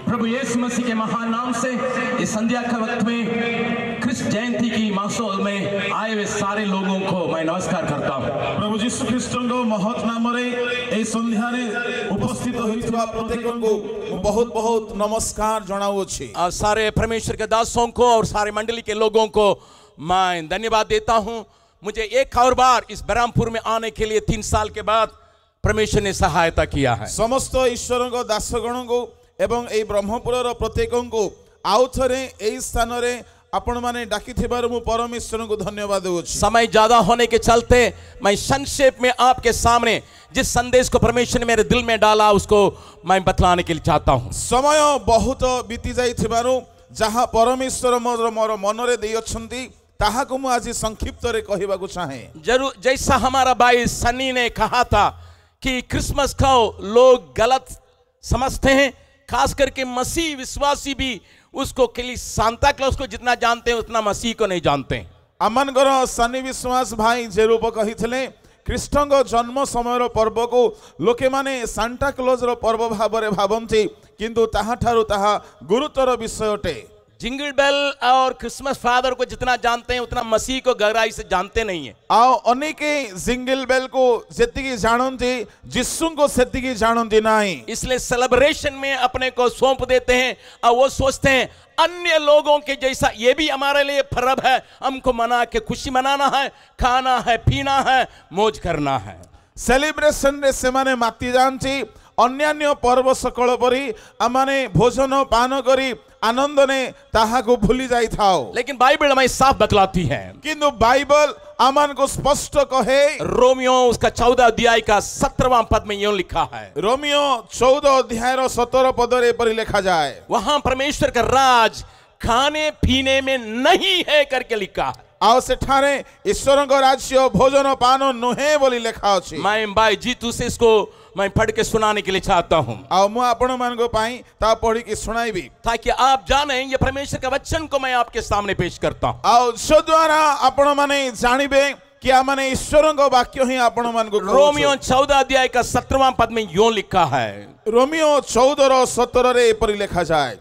प्रभु यीशु मसीह के महान नाम से इस संध्या के वक्त में क्रिस्त जयंती की माहौल में आए हुए सारे लोगों को मैं नमस्कार करता हूँ। प्रभु यीशु ख्रीष्ट को महत् नाम रे ए संध्या रे उपस्थित होइतबा प्रत्येक को बहुत बहुत नमस्कार जणाउछि। और सारे परमेश्वर के दासों को और सारे मंडली के लोगों को मैं धन्यवाद देता हूँ। मुझे एक और बार इस बरामपुर में आने के लिए 3 साल के बाद परमेश्वर ने सहायता किया है। समस्त ईश्वर को दासगण को एवं ए ब्रह्मपुर प्रत्येक को आउ थरे ए स्थान रे आपण माने डाकी थिबार मु परमेश्वर को धन्यवाद देउछि। समय ज्यादा होने के चलते मैं संक्षेप में आपके सामने जिस संदेश को परमेश्वर ने मेरे दिल में डाला उसको मैं बतलाने के लिए चाहता हूँ। समय बहुत बीती जाई थिबारु जहाँ परमेश्वर मोर मन रे देइ अछंती ताहा को मु आज संक्षिप्त रे कहिबा को चाहे। जरूर जैसा हमारा भाई सनी ने कहा था कि क्रिसमस को लोग गलत समझते हैं, खास करके मसीह विश्वासी भी उसको केवल सांता क्लॉज को जितना जानते हैं उतना मसीह को नहीं जानते हैं। अमन गरो सनी विश्वास भाई जे रूप कहिथिले ख्रीष्टंग जन्म समय पर्व को लोके माने सांता क्लॉज रो पर्व भाबरे भाबंती किंतु ताहा ठारू ताहा गुरुतर विषय अटे। जिंगल बेल और क्रिसमस फादर को जितना जानते हैं उतना मसीह को गहराई से जानते नहीं है। आओ अनेके जिंगल बेल को जेतिकी जानती जिस्सु को सेतिकी जानती नहीं, इसलिए सेलिब्रेशन में अपने को सौंप देते हैं और वो सोचते हैं अन्य लोगों के जैसा ये भी हमारे लिए पर्व है, हमको मना के खुशी मनाना है, खाना है, पीना है, मौज करना है। सेलिब्रेशन रे से माने माती जानती अन्यान्य पर्व सकल परी आमाने भोजन पान करी आनंद ने ताहा को भूली जाई थाओ। लेकिन बाइबल हमें साफ बतलाती है, किंतु बाइबल आमान को स्पष्ट कहे। रोमियो उसका 14 अध्याय का 17वां पद में यूं लिखा है। रोमियो 14 अध्याय रो 17 पद रे पर लिखा जाए, वहां परमेश्वर का राज खाने पीने में नहीं है करके लिखा है। आओ सेठारे ईश्वर को राज्य भोजन पान नुहे बोली लिखा अछि। मैं भाई जीतू से इसको मैं पढ़ के सुनाने के लिए चाहता हूं। आओ मु आपण मान को पाई ता पढ़ी के सुनाईबी ताकि आप जाने ये परमेश्वर का वचन को मैं आपके सामने पेश करता हूं। आओ सो द्वारा आपण माने जानिबे कि आ माने ईश्वर को वाक्य ही आपण मान को। रोमियो 14 अध्याय का 17वां पद में यूं लिखा है। रोमियो 14 रो 17 रे पर लिखा जाए,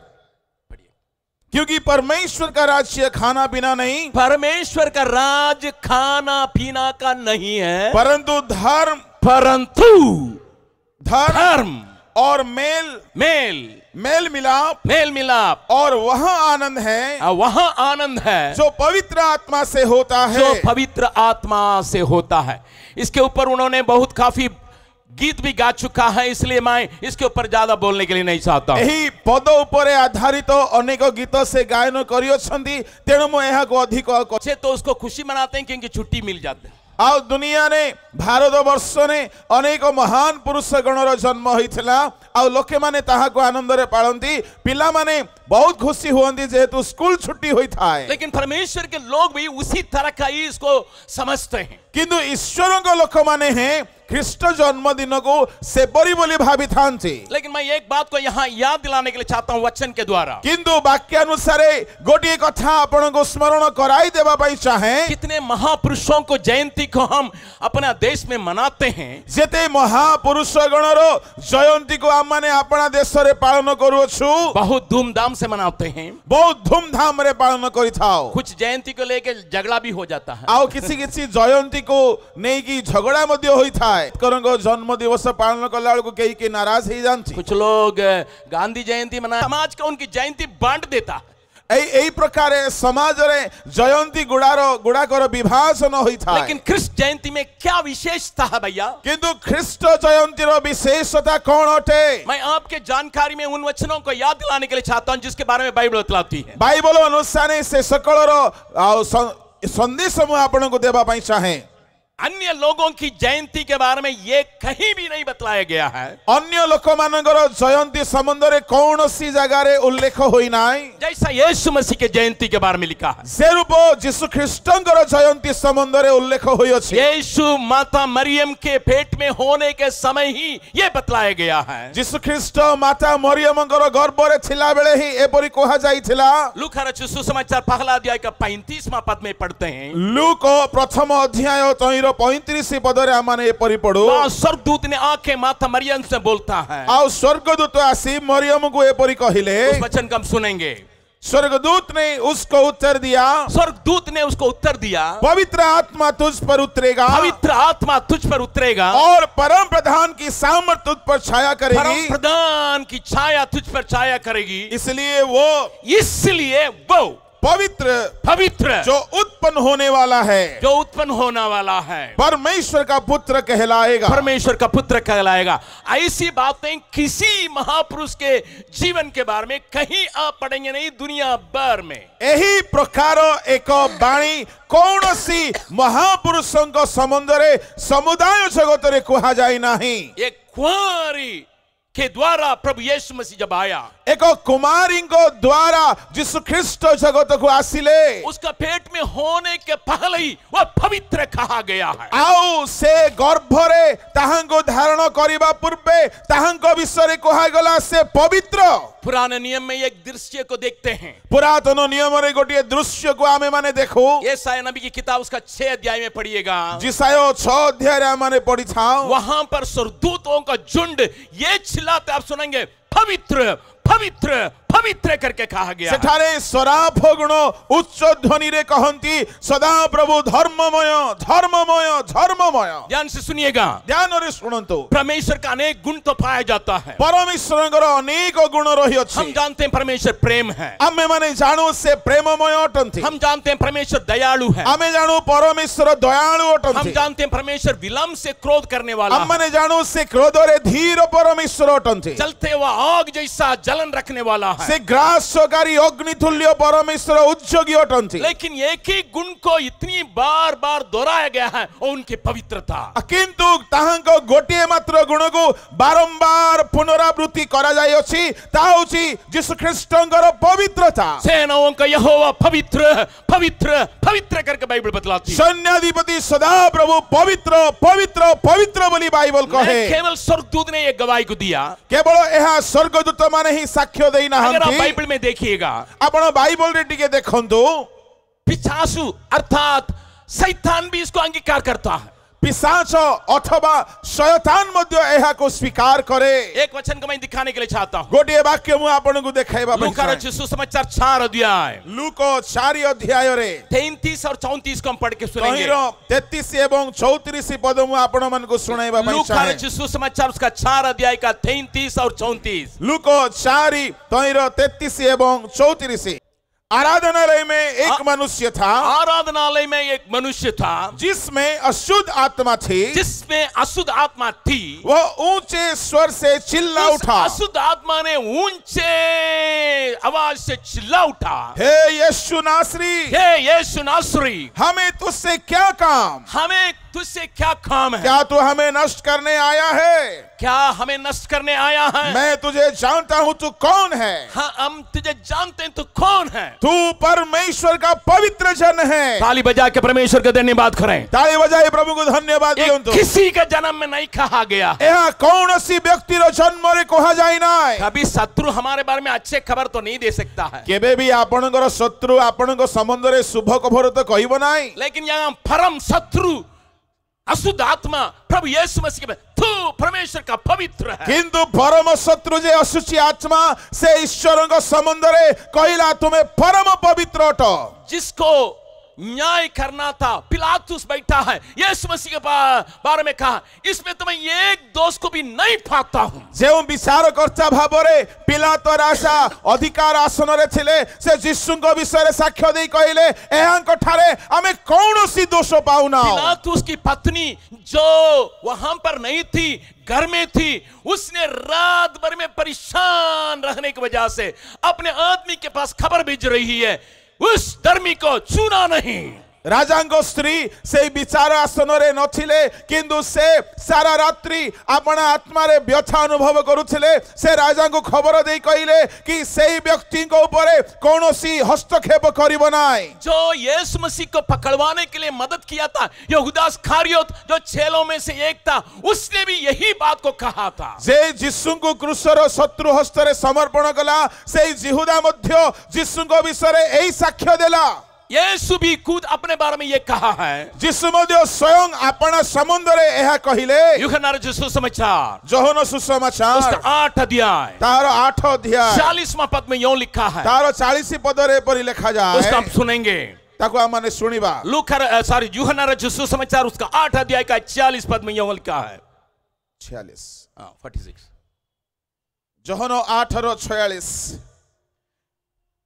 क्योंकि परमेश्वर का राज्य खाना पीना नहीं, परमेश्वर का राज खाना पीना का नहीं है, परंतु धर्म और मेल मिलाप और वह आनंद है जो पवित्र आत्मा से होता है। इसके ऊपर उन्होंने बहुत काफी गीत भी गा चुका है, इसलिए मैं इसके ऊपर ज्यादा बोलने के लिए नहीं चाहता। यही पद ऊपर आधारित अनेक गीत से गायन करियछंती, तेणु मु एहा को अधिक अच्छे तो उसको खुशी मनाते हैं क्योंकि छुट्टी मिल जाती है। आ दुनिया ने भारत वर्ष ने अनेक महान पुरुष गणर जन्म होइथिला आ लोके माने ताहा को आनंद रे पाळंती, पिला माने बहुत खुशी हुअंती जेहेतु स्कूल छुट्टी होई थाए। लेकिन परमेश्वर के लोग भी उसी तरह का ही इसको समझते हैं, किंतु ईश्वर को लोक माने हैं ख्रीष्ट जन्मदिन को सेपरी बोली भावी थांती। लेकिन मैं एक बात को यहाँ याद दिलाने के लिए चाहता हूँ वचन के द्वारा, किंतु वाक्यानुसार गोटे कथा आपण को स्मरण कराई देवा पाई चाहे। कितने महापुरुषों को जयंती को हम अपना देश में मनाते हैं, जेते महापुरुष गणर जयंती को हम माने अपना देश रे पालन करूछु, बहुत धूमधाम से मनाते हैं, बहुत धूमधाम रे पालन करी थाओ। कुछ जयंती को लेके झगड़ा भी हो जाता है, आओ किसी जयंती को नहीं की झगड़ा मध्य होई था। जन्म दिवस पालन कला को कई के नाराज ही जानती। कुछ लोग गांधी जयंती मना समाज का उनकी जयंती बांट देता। एई प्रकार समाज रे जयंती गुड़ाकर विभाजन होई था। लेकिन ख्रीष्ट जयंती में क्या विशेषता है भैया? किंतु ख्रीष्ट जयंती रो विशेषता कौन अटे? मैं आपके जानकारी में उन वचनों को याद दिलाने के लिए चाहता हूं जिसके बारे में बाइबल बतलाती है। बाइबल अनुसार से सकल रो संदेश हम आपन को देबा पई चाहे। अन्य लोगों की जयंती के बारे में ये कहीं भी नहीं बतलाया गया है। अन्य लोक मानकर जयंती संबंध रे कौन सी जगह रे उल्लेख होई नाई, जैसा यीशु मसीह के जयंती के बारे में लिखा है। से रूप यीशु ख्रीष्टंकर जयंती संबंध रे उल्लेख होई अछि। यीशु माता मरियम के पेट में होने के समय ही ये बतलाया गया है। यीशु ख्रीष्ट माता मरियमकर गर्भ रे थिला बेले ही एपरि कहा जाइथिला। लूका रचित सुसमाचार पहला अध्याय का 35वां पद में पढ़ते हैं। लूका प्रथम अध्याय 3 35 पदरे आमाने एपरि पढु वहाँ स्वर्गदूत ने आके माता मरियम से बोलता है। आउ स्वर्गदूत आसी मरियम को एपरि कहिले उस वचन को हम सुनेंगे। स्वर्गदूत ने उसको उत्तर दिया स्वर्गदूत ने उसको उत्तर दिया, पवित्र आत्मा तुझ पर उतरेगा पवित्र आत्मा तुझ पर उतरेगा और परम प्रधान की सामर्थ तुझ पर छाया परम करेगी, प्रधान की छाया तुझ पर छाया करेगी। इसलिए वो पवित्र जो उत्पन्न होने वाला है, जो उत्पन्न होने वाला है परमेश्वर का पुत्र कहलाएगा, परमेश्वर का पुत्र कहलाएगा। ऐसी बातें किसी महापुरुष के जीवन के बारे में कहीं आप पढ़ेंगे नहीं दुनिया भर में। यही प्रकार एक बाणी कौन सी महापुरुषों संबंधरे समुदाय जगत रे कहा जाए नहीं। एक कुंवारी के द्वारा प्रभु यीशु मसीह जब आया, एक कुमारी को द्वारा जिसु ख्रिस्ट जगत को आसिले, उसका पेट में होने के पहले ही वह पवित्र कहा गया है। आउ से गर्भरे ताहांको धारण करिबा पूर्वे ताहांको विषय कहा गला से पवित्र। पुराने नियम में एक दृश्य को देखते हैं, पुरातन नियम रे गोटे दृश्य को आमे माने देखो। यशायाह नबी की किताब उसका 6 अध्याय में पढ़िएगा। जिसायो 6 अध्याय रे माने पढ़ी छाओ। वहां पर स्वर्गदूतों का झुंड ये चिल्लाते आप सुनेंगे, पवित्र पवित्र पवित्र करके कहा गया। सेठारे सराफ गुण उच्च ध्वनि रे कहंती सदा प्रभु धर्ममय धर्ममय धर्ममय। ध्यान से सुनिएगा, ध्यान रे सुनंतु। परमेश्वर का अनेक गुण तो पाया जाता है, परमेश्वर अनेक गुण रही अछि। हम जानते हैं परमेश्वर प्रेम है, आमे माने जानो से प्रेममय अटंती। हम जानते हैं परमेश्वर दयालु है, आमे जानो परमेश्वर दयालु अटंती। हम जानते हैं परमेश्वर विलंब से क्रोध करने वाला है, आमे जानो से क्रोध रे धीर परमेश्वर अटंती। जलते हुआ आग जैसा जलन रखने वाला है, से ग्रासकारी अग्नितुल्य परमेश्वर उद्योगी अटंती। लेकिन एक ही गुण को इतनी बार बार दोहराया गया है और उनकी पवित्रता। किंतु ताहांको गोटे मात्र गुण को बारंबार पुनरावृत्ति करा जाय अछि, ता होछि यीशु ख्रिस्टंकर पवित्रता। सेनाओं का यहोवा पवित्र पवित्र पवित्र करके बाइबल बतलाती है। सैन्याधिपति सदा प्रभु पवित्र पवित्र पवित्र बोली बाइबल कहे। केवल स्वर्गदूत ने एक गवाही को दिया, केवल यह स्वर्गदूत माने ही साक्ष्य देना। अगर आप बाइबल में देखिएगा, आपण बाइबल रे टिके देखंतु, पिशाचु अर्थात शैतान भी इसको अंगीकार करता है। पिशाच अथवा शैतान मध्य एहा को स्वीकार करे। एक वचन को मैं दिखाने के लिए चाहता हूं, गोटे वाक्य मु आपन को देखाइबा लूका रचित सुसमाचार 4 अध्याय, लूका 4 अध्याय रे 33 और 34 को हम पढ़ के सुनेंगे। 33 एवं 34 पद मु आपण मन को सुनाइबा पई लूका रचित सुसमाचार उसका 4 अध्याय का 33 और 34। लूका 4 33 एवं 34। आराधनालय में एक मनुष्य था, आराधनालय में एक मनुष्य था जिसमें अशुद्ध आत्मा थी, जिसमें अशुद्ध आत्मा थी। वह ऊंचे स्वर से चिल्ला उठा, अशुद्ध आत्मा ने ऊंचे आवाज से चिल्ला उठा, हे यीशु नासरी, हे यीशु नासरी, हमें तुझसे क्या काम, हमें तुझसे क्या काम है? क्या तू हमें नष्ट करने आया है? क्या हमें नष्ट करने आया है? मैं तुझे जानता हूं तू कौन है। हाँ, हम तुझे जानते हैं तू कौन है। तू परमेश्वर का पवित्र जन है। ताली बजा के परमेश्वर का धन्यवाद करें। ताली बजाए प्रभु को धन्यवाद दियंतु। किसी का जन्म में नहीं कहा गया, यह कौन सी व्यक्ति रो जन्म रे कहा जाए ना। कभी शत्रु हमारे बारे में अच्छे खबर तो नहीं दे सकता है, केबे भी आपनकर शत्रु आपनक संबंध रे शुभ खबर तो कहबो नाही। लेकिन यहाँ परम शत्रु अशुद्ध आत्मा प्रभु यीशु मसीह के तू परमेश्वर का पवित्र है। किंतु परम शत्रु जे अशुचि आत्मा से ईश्वर का संबंध रे कहला तुम्हें परम पवित्र अट। जिसको न्याय करना था, पिलातुस बैठा है, यीशु मसीह के बारे में कहा, इसमें तो मैं एक दोष को भी नहीं पाता हूं। जो विचार कर्ता भावरे पिलातो राजा अधिकार आसन रे थिले, से यीशु को विषय रे साक्ष्य देई कहले एहांक ठारे हमें कौनसी दोष पाउना। पिलातुस की पत्नी जो वहां पर नहीं थी, घर में थी, उसने रात भर में परेशान रहने की वजह से अपने आदमी के पास खबर भेज रही है, उस धर्मी को छूना नहीं। राजांको स्त्री से विचार आसन रे नथिले, किंतु से सारा रात्रि अपना आत्मा रे व्यथा अनुभव करुथिले। से राजा को खबर दे कहले कि सही व्यक्ति को ऊपर कौनसी हस्तक्षेप करिबो नाही। जो यीशु मसीह को पकड़वाने के लिए मदद किया था, यहूदा इस्करियोत जो चेलों में से एक था, उसने भी यही बात को कहा था। जे यीशु को क्रूसर शत्रु हस्त रे समर्पण कला, से यहूदा मध्य यीशु को विषय रे एही साक्ष्य देला। यीशु भी खुद अपने बारे में ये कहा है। ଯିଶୁ ମଧ୍ୟ ସ୍ୱୟଂ ଆପଣା ସମ୍ବନ୍ଧରେ ଏହା କହିଲେ। यूहन्ना सुसमाचार ଯୋହନ उसका ସୁସମାଚାର 8 अध्याय ତାହାର 8 ଅଧ୍ୟାୟ 40वां पद में यूं लिखा है, ତାର 40 ପଦରେ ଏପରି ଲେଖାଯାଏ। उसका हम सुनेंगे। ତାକୁ ଆମମାନେ ଶୁଣିବା। यूहन्ना सुसमाचार उसका 8 अध्याय का 40 पद में यूं लिखा है 46 46 जोहन 8:46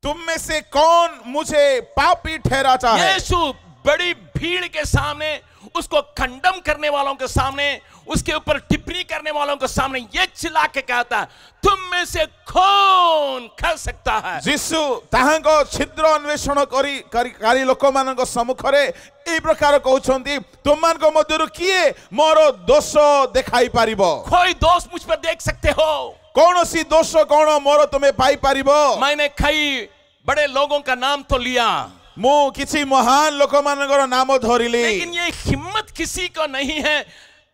तुम में से कौन मुझे पापी ठहराता है। यीशु बड़ी भीड़ के सामने, उसको खंडन करने वालों के सामने, उसके ऊपर टिप्पणी करने वालों के सामने ये चिल्ला के कहता है, तुम में से कौन कह सकता है। यीशु ताहांको छिद्र अन्वेषण कारी लोकमानंको सम्मुखरे ए प्रकार कहउछंती, तुममानको मध्यरु किए मोर दोष देखाई पारिबो। कोई दोष मुझ पर देख सकते हो, कौनसी दोष कौन मोर तुम्हें पाई पारिबो। मैंने कई बड़े लोगों का नाम तो लिया, मु किसी महान लोक मानकर नाम धरिली, लेकिन ये हिम्मत किसी को नहीं है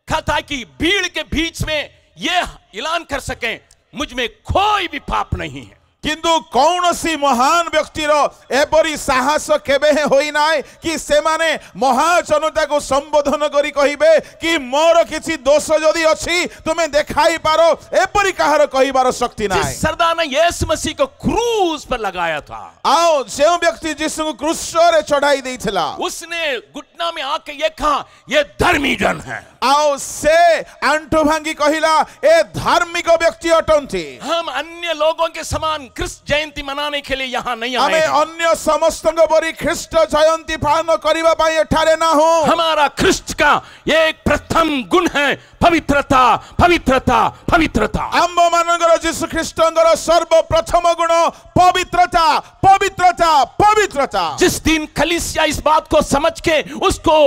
कहता कि भीड़ के बीच में ये ऐलान कर सके मुझ में कोई भी पाप नहीं है। किंतु कौनसी महान व्यक्तिर एपरी साहस केबे होई नाय कि से माने महाजनता को संबोधन करी कहिबे कि मोर किछि दोष जदि अछि तुमे देखाई पारो, एपरी कहार कहिबार शक्ति नाय। जिस सरदार ने यीशु मसीह को क्रूस पर लगाया था, आओ जे व्यक्ति जिसु को क्रूस रे चढ़ाई देइछला, उसने घुटना में आके ये कहा ये धर्मी जन है। आओ से आंठो भांगी कहिला ए धार्मिक व्यक्ति अटंती। हम अन्य लोगों के समान ख्रिस्ट जयंती मनाने के लिए यहाँ नहीं आए हमें हैं। अन्य समस्तंग परी ख्रिस्ट जयंती पालन करिबा पई एठारे ना हो। हमारा ख्रिस्ट का एक प्रथम गुण है पवित्रता, पवित्रता, पवित्रता। आम्ब मानकर यीशु ख्रिस्टंगर सर्वप्रथम गुण पवित्रता, पवित्रता, पवित्रता। जिस दिन कलीसिया इस बात को समझ के उसको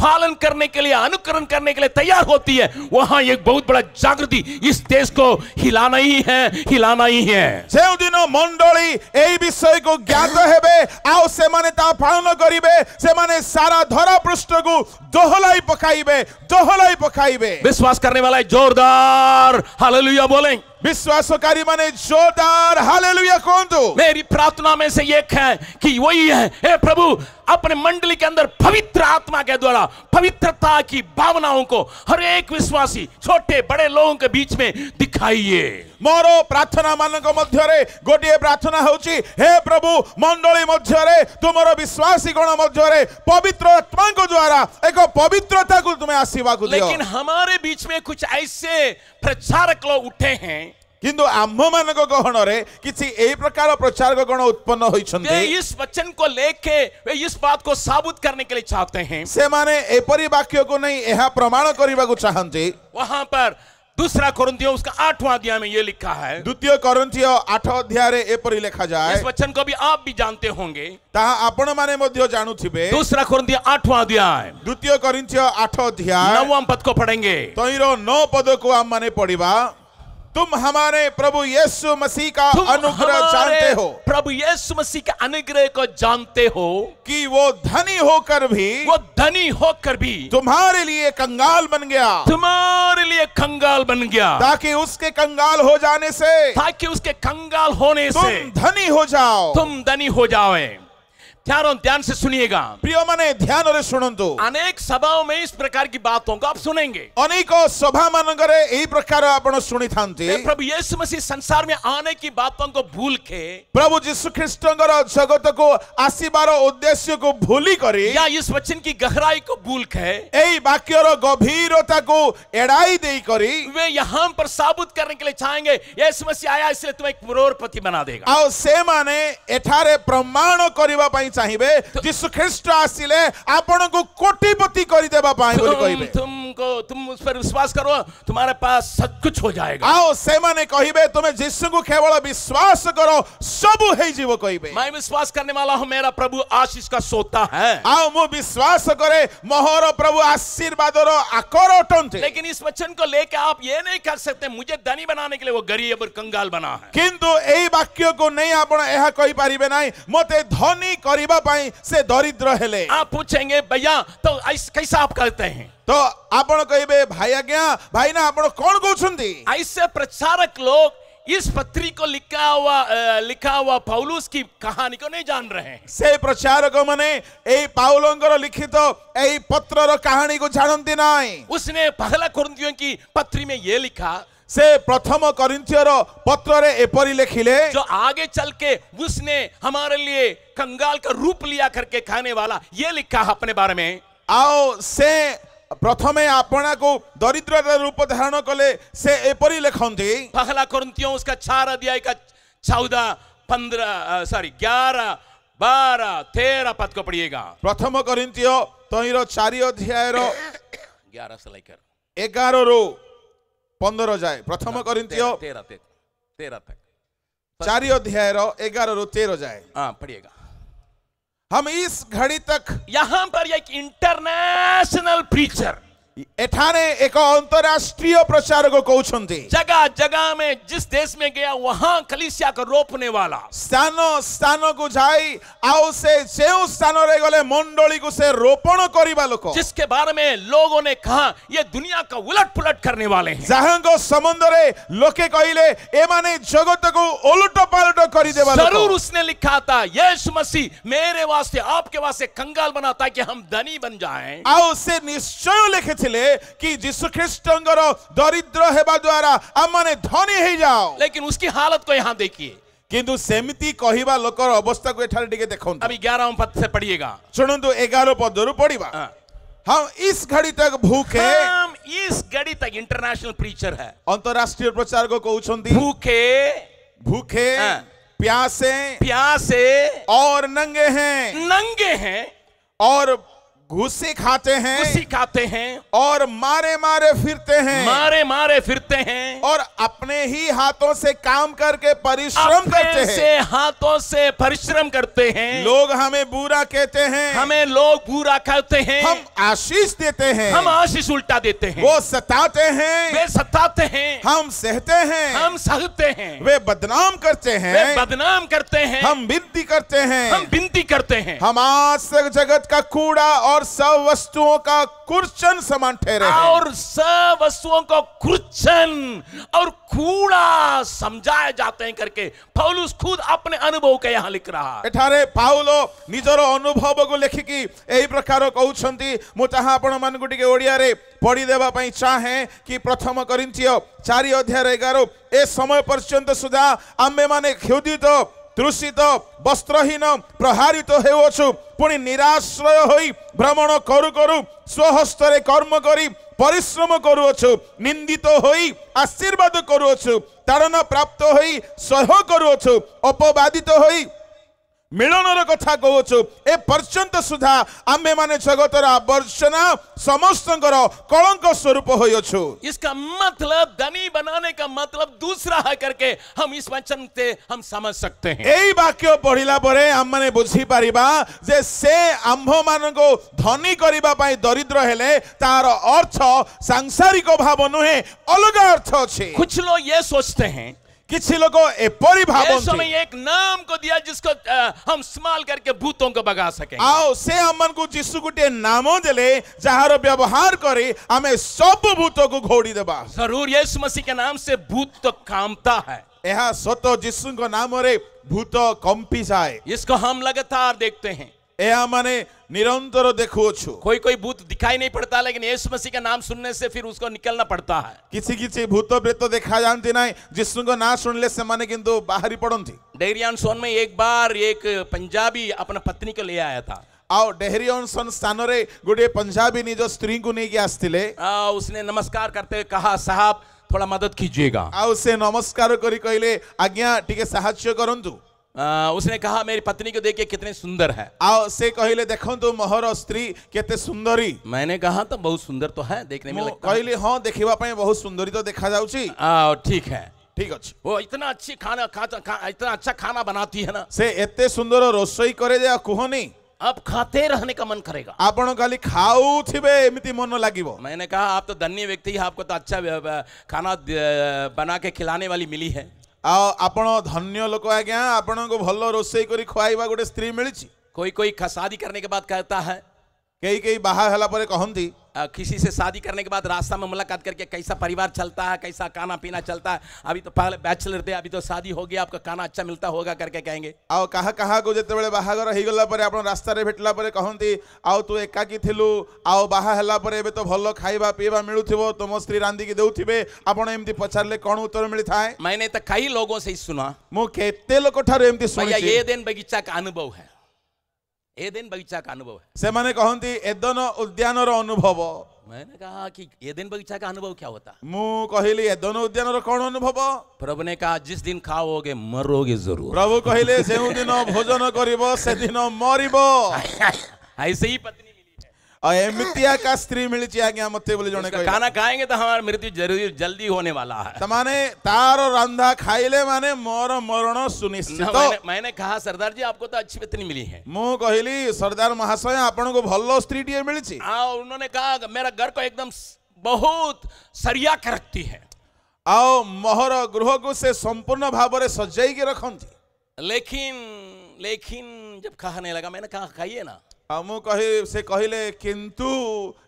पालन करने के लिए, अनुकरण करने के लिए तैयार होती है, वहां एक बहुत बड़ा जागृति इस देश को हिलाना ही है, हिलाना ही है। जे दिन मंडली एई विषय को ज्ञात हेबे आउ से माने ता पालन करिवे, से माने सारा धरा पृष्ठ को दोहलाई पकाइबे, दोहलाई पकाइबे। विश्वास करने वाला जोरदार हालेलुया बोलें। विश्वासकारी माने जोरदार हालेलुया कहंतु। मेरी प्रार्थना में से एक है कि वही है, हे प्रभु अपने मंडली के अंदर पवित्र आत्मा के द्वारा पवित्रता की भावनाओं को हर एक विश्वासी छोटे बड़े लोगों के बीच में दिखाइए। मोरो प्रार्थना मानक मध्यरे गोटे प्रार्थना होची, हे प्रभु मंडली मध्यरे तुमरो विश्वासी गण मध्यरे पवित्र आत्मा को द्वारा एक पवित्रता को तुम्हें आशीर्वाद दियो। लेकिन हमारे बीच में कुछ ऐसे प्रचारक लोग उठे हैं, किंतु आम्भ मानक गहन रे किछि एई प्रकार प्रचारक गण उत्पन्न होइछन्ते, वे इस वचन को लेके वे इस बात को साबित करने के लिए चाहते हैं। से माने एपरि वाक्य को नहीं एहा प्रमाण करिबा को चाहन्ते। वहां पर दूसरा कोरिन्थियों उसका 8वां अध्याय में ये लिखा है, द्वितीय कोरिन्थियो 8 अध्याय रे एपरि लिखा जाय। इस वचन को भी आप भी जानते होंगे, ताहा आपण माने मध्य जानुथिबे। दूसरा कोरिन्थियों 8वां अध्याय द्वितीय कोरिन्थियो 8 अध्याय 9वां पद को पढ़ेंगे। तइरो 9 पद को हम माने पढ़िबा। तुम हमारे प्रभु यीशु मसीह का अनुग्रह जानते हो, प्रभु यीशु मसीह का अनुग्रह को जानते हो कि वो धनी होकर भी तुम्हारे लिए कंगाल बन गया, तुम्हारे लिए कंगाल बन गया, ताकि उसके कंगाल हो जाने से, ताकि उसके कंगाल होने से तुम धनी हो जाओ, तुम धनी हो जाओ। ध्यान से सुनिएगा प्रिय माने, ध्यान रे सुनंतु। अनेक सभाओं में इस प्रकार की बातों को आप सुनेंगे, अनेक सभा मानकरे एई प्रकार आपण सुनी थांती। प्रभु यीशु मसीह संसार में आने की बातों को भूल के, प्रभु यीशु ख्रिस्टंगर जगत को आसीबार उद्देश्य को भूली करी, या इस वचन की गहराई को भूल के, एई वाक्यर गभीरता को एड़ाई देई करी, वे यहां पर साबित करने के लिए चाहेंगे यीशु मसीह आया इसलिए तुम्हें एक करोड़पति बना देगा। आ से माने एठारे प्रमाण करिबा पई चाहिबे यीशु ख्रिस्ट आसिले आपण को कोटिपति करि देबा पई बोली कहिबे। तुम उस पर विश्वास करो, तुम्हारे पास सब कुछ हो जाएगा। आओ से माने कहिबे तुमे यीशु को केवल विश्वास करो सब हे जीव कहिबे। मैं विश्वास करने वाला हूं, मेरा प्रभु आशीष का सोता है। आओ मु विश्वास करे मोहर प्रभु आशीर्वादर आकर अटंते। लेकिन इस वचन को लेकर आप ये नहीं कर सकते मुझे धनी बनाने के लिए वो गरीब और कंगाल बना है। किंतु एई वाक्य को नहीं आपण एहा कहि परिबे नाही मते धनी करिबा पई से दरिद्र हेले। आप पूछेंगे भैया तो कैसा आप कहते हैं, तो आपण कहिबे भाई आज्ञा भाई ना आपण कोन कहउछंती। ऐसे प्रचारक लोग इस पत्री को लिखा हुआ पौलुस की कहानी को नहीं जान रहे हैं। से प्रचारक माने ए पाउलंगर लिखित ए पत्रर कहानी को जानती नाही। उसने पहला कुरिन्थियों की पत्री में ये लिखा, से प्रथम करिन्थियर पत्र रे एपरि लिखिले, जो आगे चल के उसने हमारे लिए कंगाल का रूप लिया करके खाने वाला, ये लिखा अपने बारे में। आओ से प्रथमे आपना को दरिद्र रूप धारण कले से एपरि लिखंती। पहला कुरिन्थियों उसका 4 अध्याय का 14, 15 11, 12, 13 पद को पढ़िएगा। प्रथम करिन्थिय तहिर 4 अध्याय 11 से लेकर 11 रो 15 जाए। प्रथम करिन्थिय 13 तक 4 अध्याय 11 रो 13 जाए। हाँ पढ़िएगा। हम इस घड़ी तक यहां पर एक इंटरनेशनल प्रीचर, एठाने एक अंतरराष्ट्रीय प्रचारक कहउछंती, जगह जगह में जिस देश में गया वहां कलीसिया को रोपने वाला, स्थान स्थान को जाई आउ से जेउ स्थान रे गले मंडली को से रोपण करिबा लोक, जिसके बारे में लोगों ने कहा ये दुनिया का उलट पुलट करने वाले हैं। जहांगो संबंध रे लोके कहिले ए माने जगत को उलट पलट करि देबा लोक। जरूर उसने लिखा था यीशु मसीह मेरे वास्ते आपके वास्ते कंगाल बना ताकि हम धनी बन जाएं। आउ से निश्चय लिखे कि यीशु ख्रीष्टंगर दरिद्र हेबा द्वारा आमने धनी हे जाओ। लेकिन उसकी हालत को यहां देखिए, किंतु सेमिति कहिबा लोकर अवस्था को एठारे टिके देखंतु। अभी 11वें पद से पढ़िएगा। सुनंतु 11 पद रु पढ़िबा। हम इस घड़ी तक भूखे, हम इस घड़ी तक इंटरनेशनल प्रीचर है, अंतरराष्ट्रीय प्रचार को कहउछंती, भूखे प्यासे और नंगे हैं और घुसी खाते हैं और मारे मारे फिरते हैं और अपने ही हाथों से काम करके परिश्रम करते हैं। लोग हमें बुरा कहते हैं, हम आशीष देते हैं, हम आशीष उल्टा देते हैं। वो सताते हैं, हम सहते हैं, वे बदनाम करते हैं, हम विनती करते हैं, हम आज तक जगत का कूड़ा और सब वस्तुओं का कुर्चन समान ठहरे हैं। और सब वस्तुओं को कुर्चन और कूड़ा समझाए जाते हैं करके पौलुस खुद अपने अनुभव के यहाँ लिख रहा है। एठारे पाउलो निजर अनुभव को लेखिकी एही प्रकार कहउछंती। मु ताहा आपण मानकु टिके ओडिया रे पढ़ी देबा पई चाहे कि प्रथम करिन्थिय 4 अध्याय 11 ए समय पर्यंत सुधा आम्बे माने क्षुधित तृषित वस्त्रहीन प्रहारित हेउछु, पुणी निराश्रय होई भ्रमण करू करू स्वहस्तरे कर्म करी परिश्रम करूछु, निंदित होई आशीर्वाद करूछु, ताड़ना प्राप्त होई सह करूछु, अपवादित होई मिलनर कथा कहूछु। ए पर्यंत सुधा आम्बे माने जगतर आवर्जना समस्तंकर कलंक स्वरूप होयछु। इसका मतलब धनी बनाने का मतलब दूसरा है करके हम इस वचन से हम समझ सकते हैं। एई वाक्य पढ़िला परे हम माने बुझी परिबा जे से आम्भ मानको धनी करिबा पई दरिद्र हेले तार अर्थ सांसारिक भाव नुहे, अलग अर्थ अछि। कुछ लोग ये सोचते हैं, किसी लोग एपरी भावंती, में एक नाम को दिया जिसको हम इस्तेमाल करके भूतों को भगा सकें। आओ से हमन को जिसु गुटे नामो देले जहार व्यवहार करे हमें सब भूतों को घोड़ी देबा। जरूर यीशु मसीह के नाम से भूत तो कांपता है, यह सतो जिसु को नाम रे भूत कंपी जाए। इसको हम लगातार देखते हैं, यह माने निरंतर देखुछु। कोई कोई भूत दिखाई नहीं पड़ता, लेकिन यीशु मसीह का नाम सुनने से फिर उसको निकलना पड़ता है। किसी किसी भूत प्रेत देखा जानती नहीं, जिसु को ना सुनले से माने किंतु बाहरी पड़ंती। डेरियन सोन में एक बार एक पंजाबी अपना पत्नी को ले आया था। आओ डेहरियन सन स्थान रे गुडे पंजाबी निज स्त्री को नहीं आसतिले। उसने नमस्कार करते हुए कहा, साहब थोड़ा मदद कीजिएगा। आओ से नमस्कार करी कहले, आज्ञा टिके सहाय्य करंतु। उसने कहा मेरी पत्नी को देखिए कितने सुंदर है। आओ से कहले देखंतु मोहर स्त्री केते सुंदरी। मैंने कहा तो बहुत सुंदर तो है, देखने में लगता है। कहले हां देखिबा पई बहुत सुंदरी तो देखा जाउची। ठीक है, ठीक अछि। वो इतना अच्छी इतना अच्छा खाना बनाती है ना, से एते सुंदर रोसई करे जे कुहनी अब खाते रहने का मन करेगा। आपण खाली खाऊ थिबे एमिति मन लागिबो। मैंने कहा आप तो धन्य व्यक्ति हैं, आपको तो अच्छा खाना बना के खिलाने वाली मिली है। आपण धन्य लोक आज्ञा, आपण को भलो रोसई करी खुआइबा गोटे स्त्री मिलिछि। कोई कोई शादी करने के बाद कहता है कई कई बाहा हला परे कहंती किसी से शादी करने के बाद रास्ता में मुलाकात करके कैसा परिवार चलता है, कैसा खाना पीना चलता है, अभी तो पहले बैचलर थे, अभी तो शादी हो गया, आपका खाना अच्छा मिलता होगा करके कहेंगे। आउ कहा कहा को जेते बेले बाहागर ही गला परे आपण रास्ता रे भेटला परे कहंती आउ तू एकाकी थिलु आउ बाहा हला परे एबे तो भलो खाइबा पीबा मिलुथिबो, तुम स्त्री रांदी की देउथिबे, आपण एमती पचारले कोन उत्तर मिली थाए। मैंने तो कई लोगों से ही सुना, मु केते लोक ठारो एमती भैया सुनिछि एदेन बगीचा का अनुभव है, एदेन बगीचा का अनुभव है। से माने कहंती एदन उद्यान रो अनुभव। मैंने कहा कि एदेन बगीचा का अनुभव क्या होता? मु कहिली एदन उद्यान रो कोन अनुभव? प्रभु ने कहा जिस दिन खाओगे मरोगे जरूर। प्रभु कहिले जे दिन भोजन करिवो से दिन मरिबो। ऐसे ही पत्नी आ एमितिया का स्त्री मिली छि आज्ञा मते बोले जने कहला खाना खाएंगे तो हमारा मृत्यु जरूर जल्दी होने वाला है। त माने तारो रंधा खाइले माने मोर मरण सुनिश्चित। मैंने कहा सरदार जी आपको तो अच्छी पत्नी मिली है। मु कहिली सरदार महाशय आपण को भलो स्त्री टिए मिली छि। उन्होंने कहा मेरा घर को एकदम बहुत सरिया के रखती है, आओ मोहर गृह को से संपूर्ण भाव रे सजाई के रखंती। लेकिन जब खाने लगा मैंने कहा खाइए ना। मु कहि से कहिले किंतु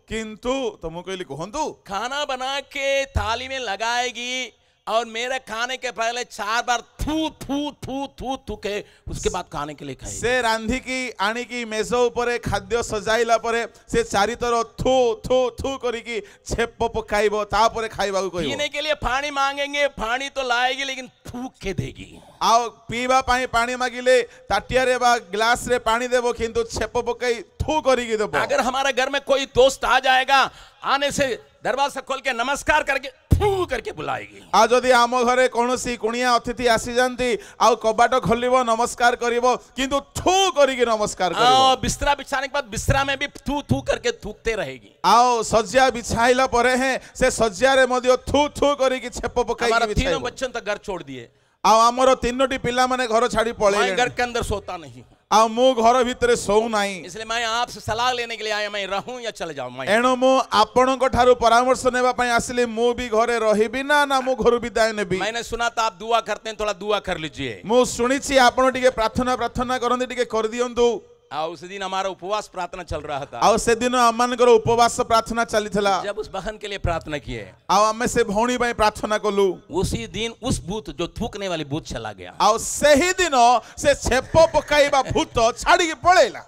किंतु तो मु कहिली कहंतु खाना बना के थाली में लगाएगी और मेरे खाने के पहले 4 बार थू थू थू थू थू के उसके बाद खाने के लिए खाएगी। से रांधी की आनी की मेजो ऊपर खाद्य सजाइला परे से चारितर थू थू थू करी की छेप पकाइबो तापरे खाइबाकू कहिबो। पीने के लिए पानी मांगेंगे, पानी तो लाएगी लेकिन थूक के देगी। आओ पीवा पाई पानी मागिले ताटिया रे बा ग्लास रे पानी देबो किंतु छेप पकाई थू करी की देबो। अगर हमारे घर में कोई दोस्त आ जाएगा, आने से दरवाजा खोल के नमस्कार करके थू करके बुलाएगी। आ जदि आम घरे कोनोसी कुणिया अतिथि आसी जानती आउ कबाट खोलिबो नमस्कार करिबो किंतु थू करी की नमस्कार करिबो। बिस्तरा बिछाने के बाद बिस्तरा में भी थू थू करके थूकते रहेगी। आओ सज्जा बिछाइला परे हैं से सज्जा रे मदियो थू थू करी की छेप पकाई हमारा की तीनों बिछाइबो। बच्चों तक घर छोड़ दिए। आओ हमरो तीनोटी पिला माने घर छाड़ी पळे। मैं घर के अंदर सोता नहीं, आ मु घर भितरे सोउ नाही। इसलिए मैं आपसे सलाह लेने के लिए आया, मैं रहूं या चले जाऊं। मैं एणो मु आपणको ठारू परामर्श नेबा पई आसिले मु भी घरे रहिबी ना मु घर विदाय नेबी। मैंने सुना था आप दुआ करते हैं, थोड़ा दुआ कर लीजिए। मु सुनिछि आपण टिके प्रार्थना करंदी टिके कर दियंतु। उस दिन हमारा उपवास प्रार्थना चल रहा था। आ से दिन अमानकर उपवास प्रार्थना चलीथला। जब उस बहन के लिए प्रार्थना किए आ हमें से भौणी पई प्रार्थना कलु। उसी दिन उस भूत जो थूकने वाली भूत चला गया। आ सही दिन से छेप पकाइबा भूत छाड़ी के पळेला।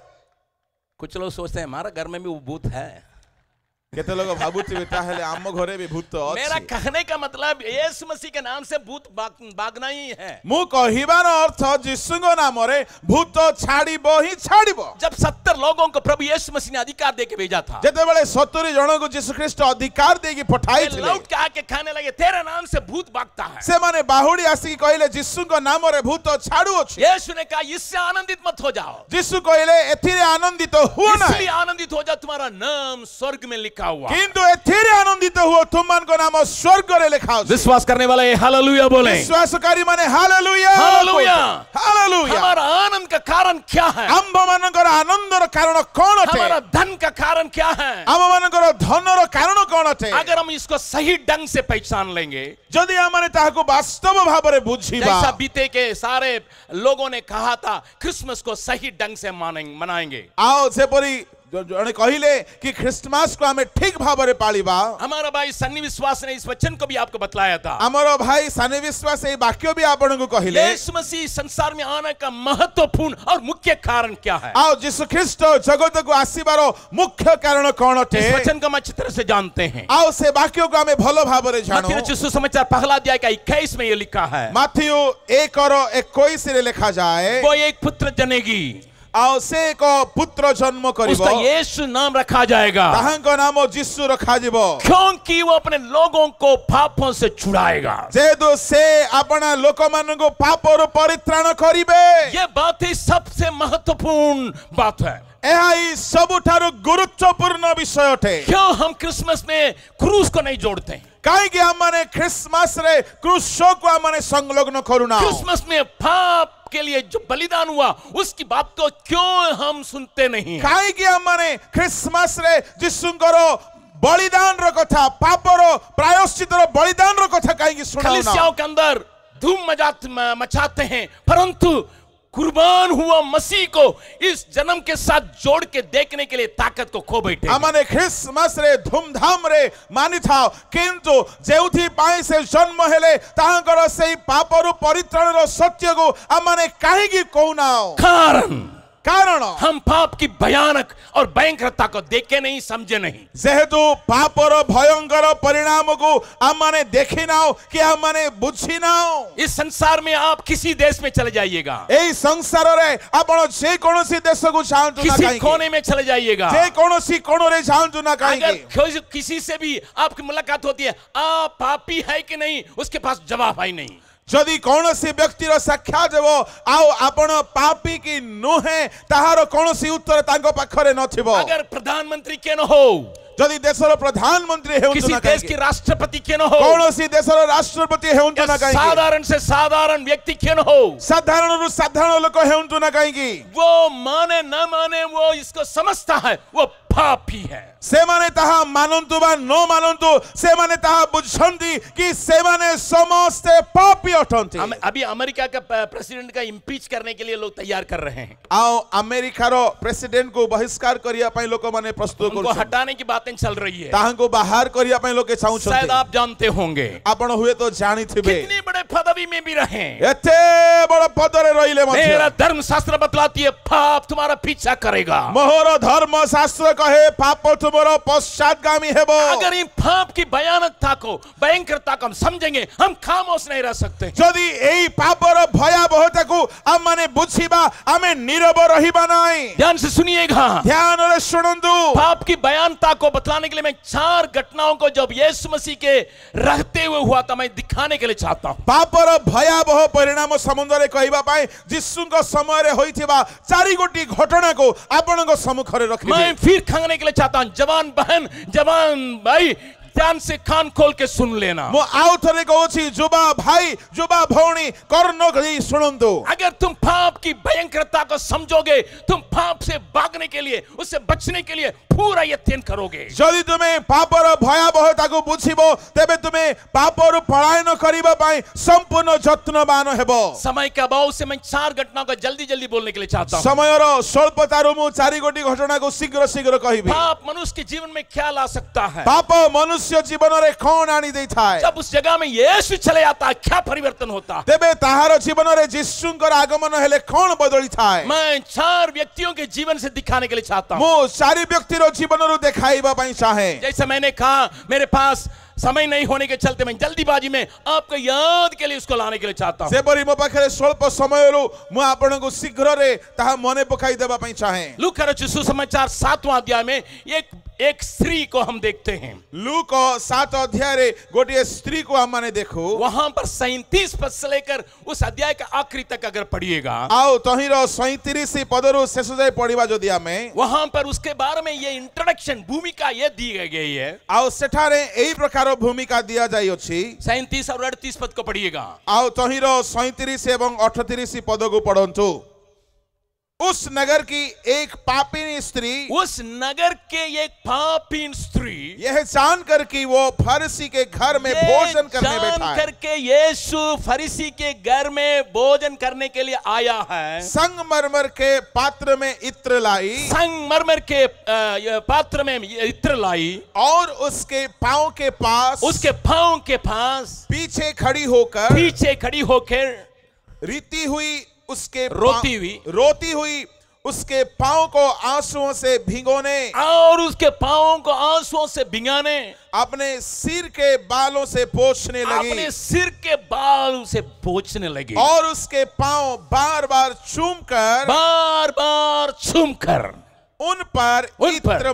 कुछ लोग सोचते हैं हमारा घर में भी वो भूत है। केते लोग भाबुथिबे ताहेले आम घरे भी भूत अछि। मेरा कहने का मतलब यीशु मसीह के नाम से भूत भागना ही है। मु कहिबार अर्थ यीशुको नाम रे भूत छाड़ीबो ही छाड़ीबो। जब 70 लोगों को प्रभु यीशु मसीह ने अधिकार देके भेजा था, जेते बेले 70 जन को यीशु ख्रीष्ट अधिकार देकी पठाई थिले, लौट के आके खाने लगे तेरे नाम से भूत भागता है। से माने बाहुडी आसी कहले यीशुको नाम रे भूत छाड़ू अछि। यीशु ने कहा इससे आनंदित मत हो जाओ। यीशु कहले एथिरे आनंदित हुओ ना, इसलिए आनंदित हो जाओ तुम्हारा नाम स्वर्ग में लिखा हुआ। किंतु एथिरे आनंदित हुओ तुमन को नाम स्वर्ग रे लिखा अछि। विश्वास करने वाले हालेलुया बोले। विश्वासकारी माने हालेलुया हालेलुया हालेलुया। हमारा आनंद का कारण क्या है? आम्भ मानकर आनंदर कारण कोन अटे? हमारा धन का कारण क्या है? आम मानकर धनर कारण कोन अटे? अगर हम इसको सही ढंग से पहचान लेंगे, जदि हमने ताहाको वास्तव भाव रे बुझीबा, जैसा बीते के सारे लोगों ने कहा था क्रिसमस को सही ढंग से मनाएंगे। आओ से परी जने कहिले कि क्रिसमस को हमें ठीक भाव रे पालिबा। हमारा भाई सन्नी विश्वास ने इस वचन को भी आपको बतलाया था। हमरो भाई सन्नी विश्वास ए वाक्य भी आपन को कहिले। यीशु मसीह संसार में आने का महत्वपूर्ण और मुख्य कारण क्या है? आओ यीशु ख्रीष्ट जगत को आसीबारो मुख्य कारण कोन अटे? इस वचन को हम अच्छी तरह से जानते हैं। आओ से वाक्य को हमें भलो भाव रे जानो। मत्ती रचित सुसमाचार पहला अध्याय का 21 में ये लिखा है। मत्ती 1:21 रे लिखा जाए, वो एक पुत्र जनेगी, आओ से को पुत्र जन्म करिबो, उसका यीशु नाम रखा जाएगा, ताहांको नाम यीशु रखा जिवो, क्योंकि वो अपने लोगों को पापों से छुड़ाएगा। जेदो से अपना लोक मान को पापोर परित्राण करिबे। ये बात ही सबसे महत्वपूर्ण बात है। यही सबुठारु गुरुत्वपूर्ण विषय अटे। क्यों हम क्रिसमस में क्रूस को नहीं जोड़ते? काहे कि हमने क्रिसमस रे क्रूस को हमने संलग्न करूना। क्रिसमस में पाप के लिए जो बलिदान हुआ उसकी बात को क्यों हम सुनते नहीं? काहे कि हमने क्रिसमस रे जिसुंकर बलिदान रो कथा, पापर प्रायश्चित रो बलिदान रो कथा काहे कि सुनाओ ना। कलीसियाओं के अंदर धूम मचाते हैं, परंतु कुर्बान हुआ मसीह को इस जन्म के साथ जोड़ के देखने के लिए ताकत को खो बैठे। आमाने क्रिसमस रे धूमधाम रे मानि थाओ किंतु जेउथि पाई से जन्म हेले ताहांकर सेई पापरु परित्राणर सत्य को आमाने काहेकि कहूनाओ कारण हम पाप की भयानक और भयंकरता को देखे नहीं, समझे नहीं। जेहेतु पापर भयंकर परिणाम को आमाने देखि नाओ कि आमाने बुझी नाओ। इस संसार में आप किसी देश में चले जाइएगा, एई संसार रे आपण जे कोनोसी देश को जांतु ना किसी कोने में चले जाइएगा, जे कोनोसी कोनो रे जांतु ना अगर किसी से भी आपकी मुलाकात होती है, आप पापी है कि नहीं, उसके पास जवाब है नहीं। जदि कौनसी व्यक्तिर साक्षात देव आउ आपण पापी की नुहे ताहार कौनसी उत्तर तांको पाखरे नथिबो। अगर प्रधानमंत्री के न हो, जदि देशर प्रधानमंत्री हेउंतु किसी ना देश की राष्ट्रपति के न हो, कौनसी देशर राष्ट्रपति हेउंतु ना काहेकि, साधारण से साधारण व्यक्ति के न हो, साधारण रु साधारण लोक हेउंतु ना काहेकि, वो माने न माने वो इसको समझता है वो पापी है। से माने ताहा मानंतु बा न मानंतु से माने ताहा बुझंती कि से माने समस्त पापी अटंती। अभी अमेरिका का प्रेसिडेंट का इम्पीच करने के लिए लोग तैयार कर रहे हैं। आओ अमेरिका रो प्रेसिडेंट को बहिष्कार करिया पई लोक माने प्रस्तुत उनको हटाने की बातें चल रही है, ताहां को बाहर करिया पई लोके चाहू छथि। शायद आप जानते होंगे, आपण हुए तो जानी थिबे कितनी बड़े पदवी में भी रहे, एते बड़ पदरे रहिले मध्य मेरा धर्म शास्त्र बतलाती है पाप तुम्हारा पीछा करेगा। मोहर धर्म शास्त्र कहे पाप तुमरो पश्चातगामी हेबो। अगर इन पाप की भयानकता को भयंकरता को हम समझेंगे, हम खामोश नहीं रह सकते। यदि एई पापर भयावहता को हम माने बुझिबा हमें नीरव रहिबा नहीं। ध्यान से सुनिएगा, ध्यान रे सुनंदु। पाप की भयानकता को बतलाने के लिए मैं 4 घटनाओं को जब यीशु मसीह के रहते हुए हुआ था मैं दिखाने के लिए चाहता हूं। पापर भयावह परिणाम समुद्र रे कहबा पाए जिसुଙ୍କ समय रे होइथिबा 4 गोटी घटना को आपनक सम्मुख रे रखिबे। मैं फिर खाने के लिए चाहता हूं, जवान बहन जवान भाई ध्यान से कान खोल के सुन लेना। मो आउ थरे कहूची जुबा भाई जुबा भौणी कर्णो गई सुनंदु। अगर तुम पाप की भयंकरता को समझोगे, तुम पाप से भागने के लिए, उससे बचने के लिए पूरा यत्न करोगे। यदि तुम्हें पापर भयावहता को बुझिबो तेबे तुम्हें पापरु पलायन करिबा पई संपूर्ण यत्नवान हेबो। समय के अभाव से मैं 4 घटनाओं का जल्दी जल्दी बोलने के लिए चाहता हूं। समयर स्वल्पतारु मु 4 गोटी घटना को शीघ्र शीघ्र कहिबी। पाप मनुष्य के जीवन में क्या ला सकता है? पाप मनुष्य जीवन रे कौन आनी दे थाए? जब उस जगह में यीशु चले आता है क्या परिवर्तन होता? तेबे ताहार जीवन रे यीशुंकर आगमन हेले कौन बदली थाए? मैं 4 व्यक्तियों के जीवन से दिखाने के लिए चाहता हूं। मु 4 व्यक्ति रो जीवन रो देखाइबा पई चाहे। जैसे मैंने कहा मेरे पास समय नहीं होने के चलते मैं जल्दीबाजी में आपको याद के लिए उसको लाने के लिए चाहता हूं। सेपरी मो पाखरे स्वल्प समय रो मु आपन को शीघ्र रे ताहा मने पकाई देबा पई चाहे। लूका रचित सुसमाचार 7वां अध्याय में एक स्त्री को हम देखते हैं। लूक 7 अध्याय रे गोटे स्त्री को हम माने देखो। वहां पर 37 पद से लेकर उस अध्याय का आखिरी तक अगर पढ़िएगा, आओ तहिरो 37 पदरु शेष जाय पढ़िबा जदि हमें, वहां पर उसके बारे में ये इंट्रोडक्शन भूमिका ये दी गई है। आओ सेठारे एई प्रकार भूमिका दिया जाई अछि। 37 और 38 पद को पढ़िएगा। आओ तहिरो 37 एवं 38 पद को पढ़ंतु। उस नगर की एक पापीन स्त्री, उस नगर के एक पापीन स्त्री यह जानकर कि वो फरीसी के घर में भोजन करने बैठा है, जानकर के यीशु फरीसी के घर में भोजन करने के लिए आया है, संगमरमर के पात्र में इत्र लाई, संगमरमर के पात्र में इत्र लाई और उसके पांव के पास पीछे खड़ी होकर रीति हुई उसके रोती हुई उसके पांव को आंसुओं से भिगोने और उसके पांव को आंसुओं से भिगाने अपने सिर के बालों से पोंछने लगी, अपने सिर के बाल से पोंछने लगी और उसके पांव बार बार चूमकर उन पर इत्र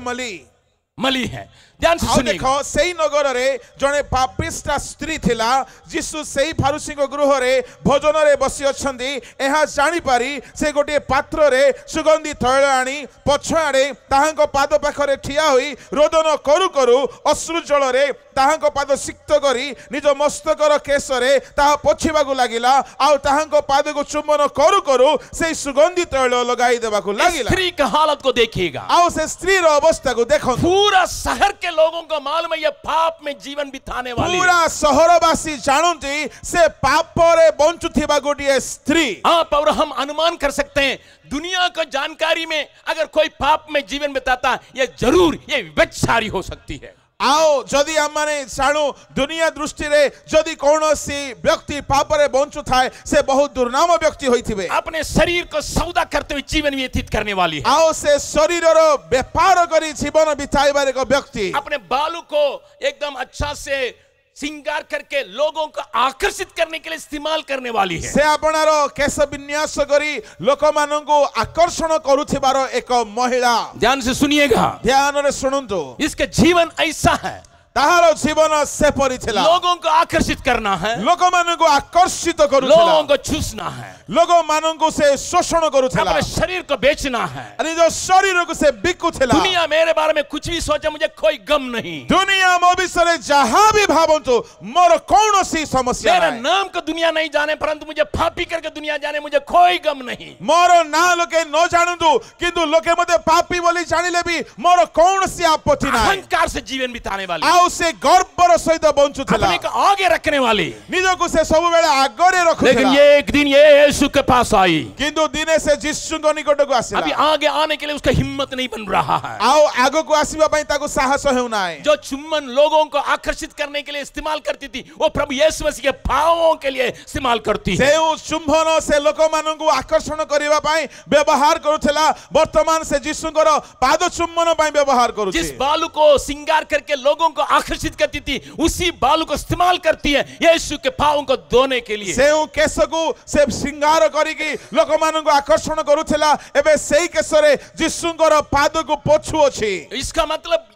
मली है। ध्यान से सुनिए। देखो सेई नगर रे जने पापिष्टा स्त्री थिला जिसु सेई फारुसी को गृह रे भोजन रे बसी अछंदी एहा जानि पारी से गोटे पात्र रे सुगंधी तैल आनी पछाड़े ताहांको पाद पाखरे ठिया होई रोदन करू करू अश्रु जल रे ताहांको पाद सिक्त करी निज मस्तकर केश रे ताहा पोछिबा को लागिला आ ताहांको पाद को चुम्बन करू करू से सुगंधी तैल लगाई देबा को लागिला। स्त्री की हालत को देखिएगा। आ से स्त्री रो अवस्था को देखो। पूरा शहर के लोगों को मालूम है ये पाप में जीवन बिताने वाली है। पूरा सहरवासी जानती से पाप रे बंचुथिबा गोटिए स्त्री। आप और हम अनुमान कर सकते हैं दुनिया को जानकारी में अगर कोई पाप में जीवन बिताता ये जरूर ये व्यभिचारी हो सकती है। आओ जदि आमने जाणु दुनिया दृष्टि रे जदि कौनसी व्यक्ति पाप रे बंचु थाए से बहुत दुर्नाम व्यक्ति होइथिबे। अपने शरीर को सौदा करते हुए जीवन व्यतीत करने वाली है। आओ से शरीर रो व्यापार करी जीवन बिताइबार एक व्यक्ति अपने बालों को एकदम अच्छा से श्रृंगार करके लोगों को आकर्षित करने के लिए इस्तेमाल करने वाली है। से आपनारो केश विन्यास करी लोक मानंको आकर्षण करूथिबारो एक महिला। ध्यान से सुनिएगा, ध्यान रे सुनंतु। इसका जीवन ऐसा है ताहारो जीवन से परी थिला। लोगों को आकर्षित करना है, लोक मानंको आकर्षित करूथिला, लोगों को चूसना है, लोगो मानंको से शोषण करूथिला, अपने शरीर को बेचना है। अरे जो शरीर को से बिकुथिला। दुनिया मेरे बारे में कुछ भी सोचे मुझे कोई गम नहीं। दुनिया मो विषय जहां भी भावंतु मोर कौनसी समस्या मेरा नहीं। नाम को दुनिया नहीं जाने परंतु मुझे पापी करके दुनिया जाने मुझे कोई गम नहीं। मोर ना लोके न जानतु किंतु लोके मते पापी बोली जानिले भी मोर कौनसी आपत्ति नहीं। अहंकार से जीवन बिताने वाली, आउ से गर्वर सहित बंचुथिला, अपने को आगे रखने वाली, निजको से सब बेले आगरे रखुथिला। लेकिन ये एक दिन ये यीशु के पास आई, किंतु दिने से जिसुको निकटको आसिला। अभी आगे आने के लिए उसका हिम्मत नहीं बन रहा है। आउ आगो को आसीबा पई ताको साहस हेउनाय। जो चुम्बन लोगों को आकर्षित करने के लिए इस्तेमाल करती थी वो प्रभु यीशु मसीह के पांवों के लिए इस्तेमाल करती है। सेउ चुंबन से लोक मानंको आकर्षण करिवा पई व्यवहार करूथिला, वर्तमान से जिसुଙ୍କର पाद चुंबन पई व्यवहार करूछि। जिस बालू को श्रृंगार करके लोगों को आकर्षित करती थी उसी बालू को इस्तेमाल करती है यीशु के पांवों को धोने के लिए। सेउ केसको से श्रृंगार करिकी लोक मानंको आकर्षण करूथिला, एबे सेई केसरे जिसुଙ୍କର पाद को पोछु अछि। इसका मतलब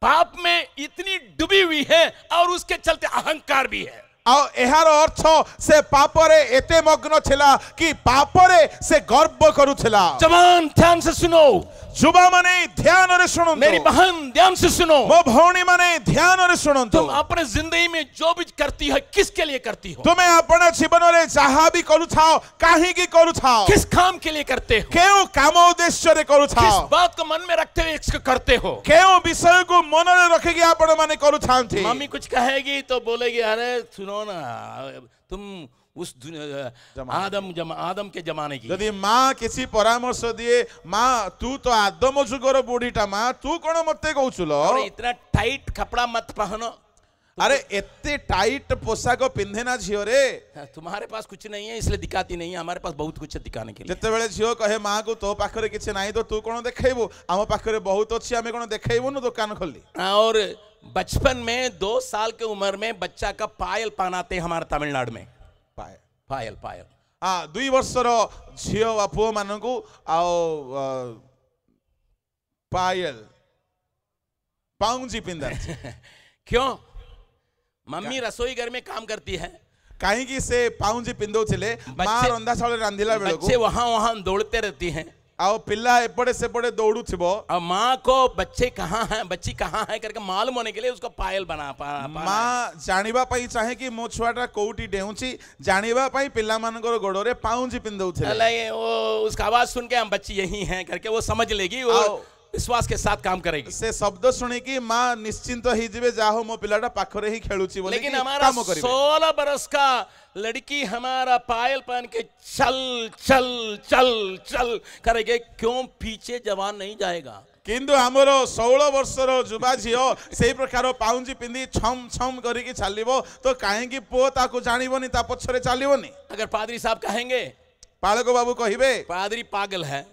पाप में इतनी डूबी हुई है और उसके चलते अहंकार भी है। आ एहार अर्थ से पापरे एते मग्न थिला कि पापरे से गर्व करूथिला। जवान ध्यान से सुनो, युवा माने ध्यान रे सुनंतु, मेरी बहन ध्यान से सुनो, मो भौणी माने ध्यान रे सुनंतु। तुम अपने जिंदगी में जो भी करती हो किसके लिए करती हो? तुम्हें अपना जीवन रे जहां भी करूथाओ काहे की करूथाओ, किस काम के लिए करते हो? केउ काम उद्देश्य रे किस करूथाओ, बात को मन में रखते हुए इसको करते हो? केउ विषय को मन रे रखेगी आपण माने करूथांती। मम्मी कुछ कहेगी तो बोलेगी अरे सुनो ना तुम उस आदम के जमाने की। यदि माँ किसी परामर्श दिए, माँ तू तो आदम जुगर बुढ़ीटा, माँ तू कौन मते कहूचुलो, अरे इतना टाइट कपड़ा मत पहनो, अरे एते टाइट पोशाक पिंधे ना झियो रे, तुम्हारे पास कुछ नहीं है इसलिए दिखाती नहीं है, हमारे पास बहुत कुछ है दिखाने के लिए। जते बेले झियो कहे माँ को तो पाखरे किछि नाही तो तू कौन देखेबो, आम पाखरे बहुत अछि आमे कौन देखेबो न दुकान खोली। और बचपन में 2 साल के उम्र में बच्चा का पायल पहनाते हमारे तमिलनाडु में। पायल पायल 2 वर्षर झियो वा पुओ मानकु आओ पायल पाउंजी पिंदा। क्यों? मम्मी रसोई घर में काम करती है, कहीं की से पाउंजी पिंदौथिले, मां रंधा चाउल रांधिला बेलको बच्चे वहां दौड़ते रहती हैं, आओ पिल्ला एपड़े सेपड़े दौड़ुथिबो, और माँ को बच्चे कहाँ हैं बच्ची कहाँ है करके मालूम होने के लिए उसको पायल बना माँ जानिबा पई चाहे कि मो छुआटा कोउटी डेउची जानिबा पई पिल्ला मानकर गोड़ोरे पाउंजी पिंदौथिले। अले वो उसका आवाज सुन के हम बच्ची यही हैं करके वो समझ लेगी, वो विश्वास के साथ काम करेगी। से शब्द सुनी कि माँ निश्चिंत ही जिवे जाहो मो पिलाटा पाखरे ही खेलुची बोले। लेकिन हमारा 16 बरस का लड़की हमारा पायल पहन के चल चल चल चल करेगे, क्यों पीछे जवान नहीं जाएगा? किंतु हमर 16 वर्षर युवा झियो से प्रकार पाउंजी पिंदी छम छम करिकी चलिबो तो काहे की पुओ ताको जानिबोनी ता पछरे चलिबोनी। अगर पादरी साहब कहेंगे, पालको बाबू कहिबे पादरी पागल है,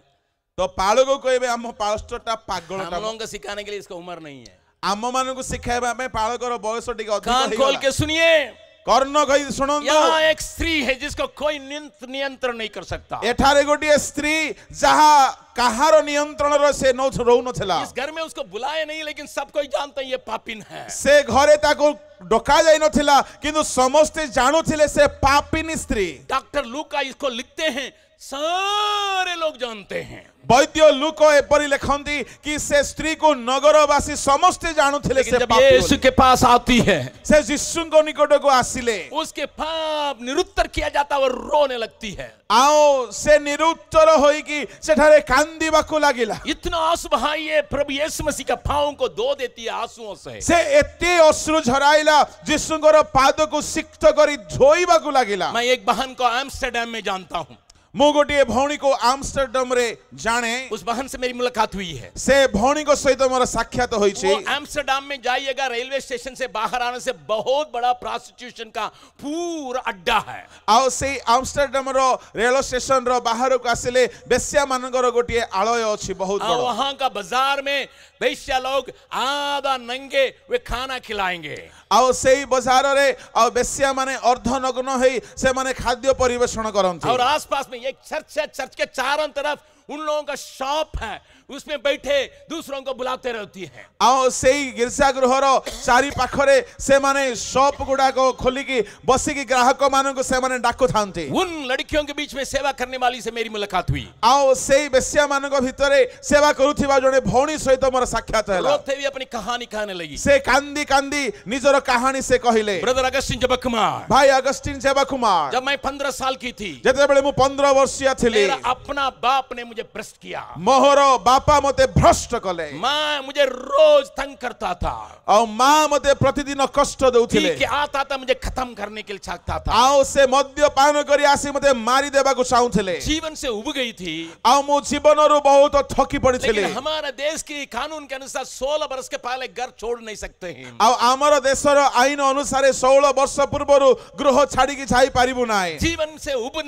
तो पालको कहबे हम पास्टरटा पागलटा। हम लोगों को सिखाने के लिए इसका उम्र नहीं है। आम मानन को सिखाइबा में पालकर बयस टिके अधिक कान खोल के सुनिए, कर्ण कहि सुनंतु। यहाँ एक स्त्री है जिसको कोई नियंत्रण नहीं कर सकता। एठारे गोटिए स्त्री जहां कहारो नियंत्रण रो से नो रहू नथला। इस घर में उसको बुलाए नहीं लेकिन सब कोई जानता है ये पापिन है। से घरे ताको डका जाई नथिला किंतु समस्त जानू थिले से पापिनी स्त्री। डॉक्टर लूका इसको लिखते हैं सारे लोग जानते हैं, वैद्य लोक एपरि लिखंती कि से स्त्री को नगरवासी समस्ते जानुथिले लेकिन से जब पापी यीशु बोली। के पास आती है, से यीशुଙ୍କ निकटକୁ ଆସିଲେ उसके पाप निरुत्तर किया जाता है और रोने लगती है। आओ से निरुत्तर होइकी सेठारे कांदिबाकू लागिला। इतना आंसू बहाइए, प्रभु यीशु मसीह का पांव को धो देती है आंसुओं से। से एते अश्रु झराइला यीशुଙ୍କର पादକୁ सिक्त करी धोइबाकू लागिला। मैं एक बहन को एम्स्टर्डम में जानता हूँ, मु गोटे भौणी को आम्स्टरडम रे जाने, उस बहन से मेरी मुलाकात हुई है। से भौणी को सहित मोर साक्षात होइछि। वो एम्स्टर्डम में जाइएगा, रेलवे स्टेशन से बाहर आने से बहुत बड़ा प्रोस्टिट्यूशन का पूरा अड्डा है। आओ से आम्स्टरडम रो रेल स्टेशन रो बाहर को आसिले बेश्या मानकर गोटे आलय अछि बहुत और बड़ा। वहां का बाजार में वेश्या लोग आधा नंगे वे खाना खिलाएंगे। आओ सेई बाजार रे आ बेश्या माने अर्धनग्न होई से माने खाद्य परिवेषण करंती। और आसपास में एक चर्च है, चर्च के चारों तरफ उन लोगों का शॉप है, उसमें बैठे दूसरों को बुलाते रहती है। आओ सेई गिरजागृह रो चारि पाखरे से माने शॉप गुडा को खोली की बसी की ग्राहक मानन को से माने डाको थांती। उन लड़कियों के बीच में सेवा करने वाली से मेरी मुलाकात हुई। आओ सेई बेश्या मानन को भितरे सेवा करूथिबा जने भौणी सहित मोर साक्षात हैला। रोते हुए अपनी कहानी कहने लगी। से कांदी कांदी निजर कहानी से कहिले। ब्रदर अगस्टिन जबकुमार, भाई अगस्टिन जेबाकुमार, जब मैं 15 साल की थी, जेतेबेले मु 15 वर्षीय थिली, मेरा अपना बाप ने मुझे भ्रष्ट किया। मोहर बापा मते भ्रष्ट कले। माँ मुझे रोज तंग करता था, और मां मते प्रतिदिन कष्ट देउथिले। पी के आता था, मुझे खत्म करने के लिए चाहता था। आओ से मद्यपान करी आसी मते मारी देबा को चाहुथिले। जीवन से उब गई थी। आओ मु जीवनरु बहुत थकी पड़िथिले। लेकिन हमारे देश की कानून के अनुसार 16 वर्ष के पहले घर छोड़ नहीं सकते हैं। आओ आमर देशर आईन अनुसार 16 वर्ष पूर्वरु गृह छाड़ी की जाई पारिबु नाय। जीवन से उब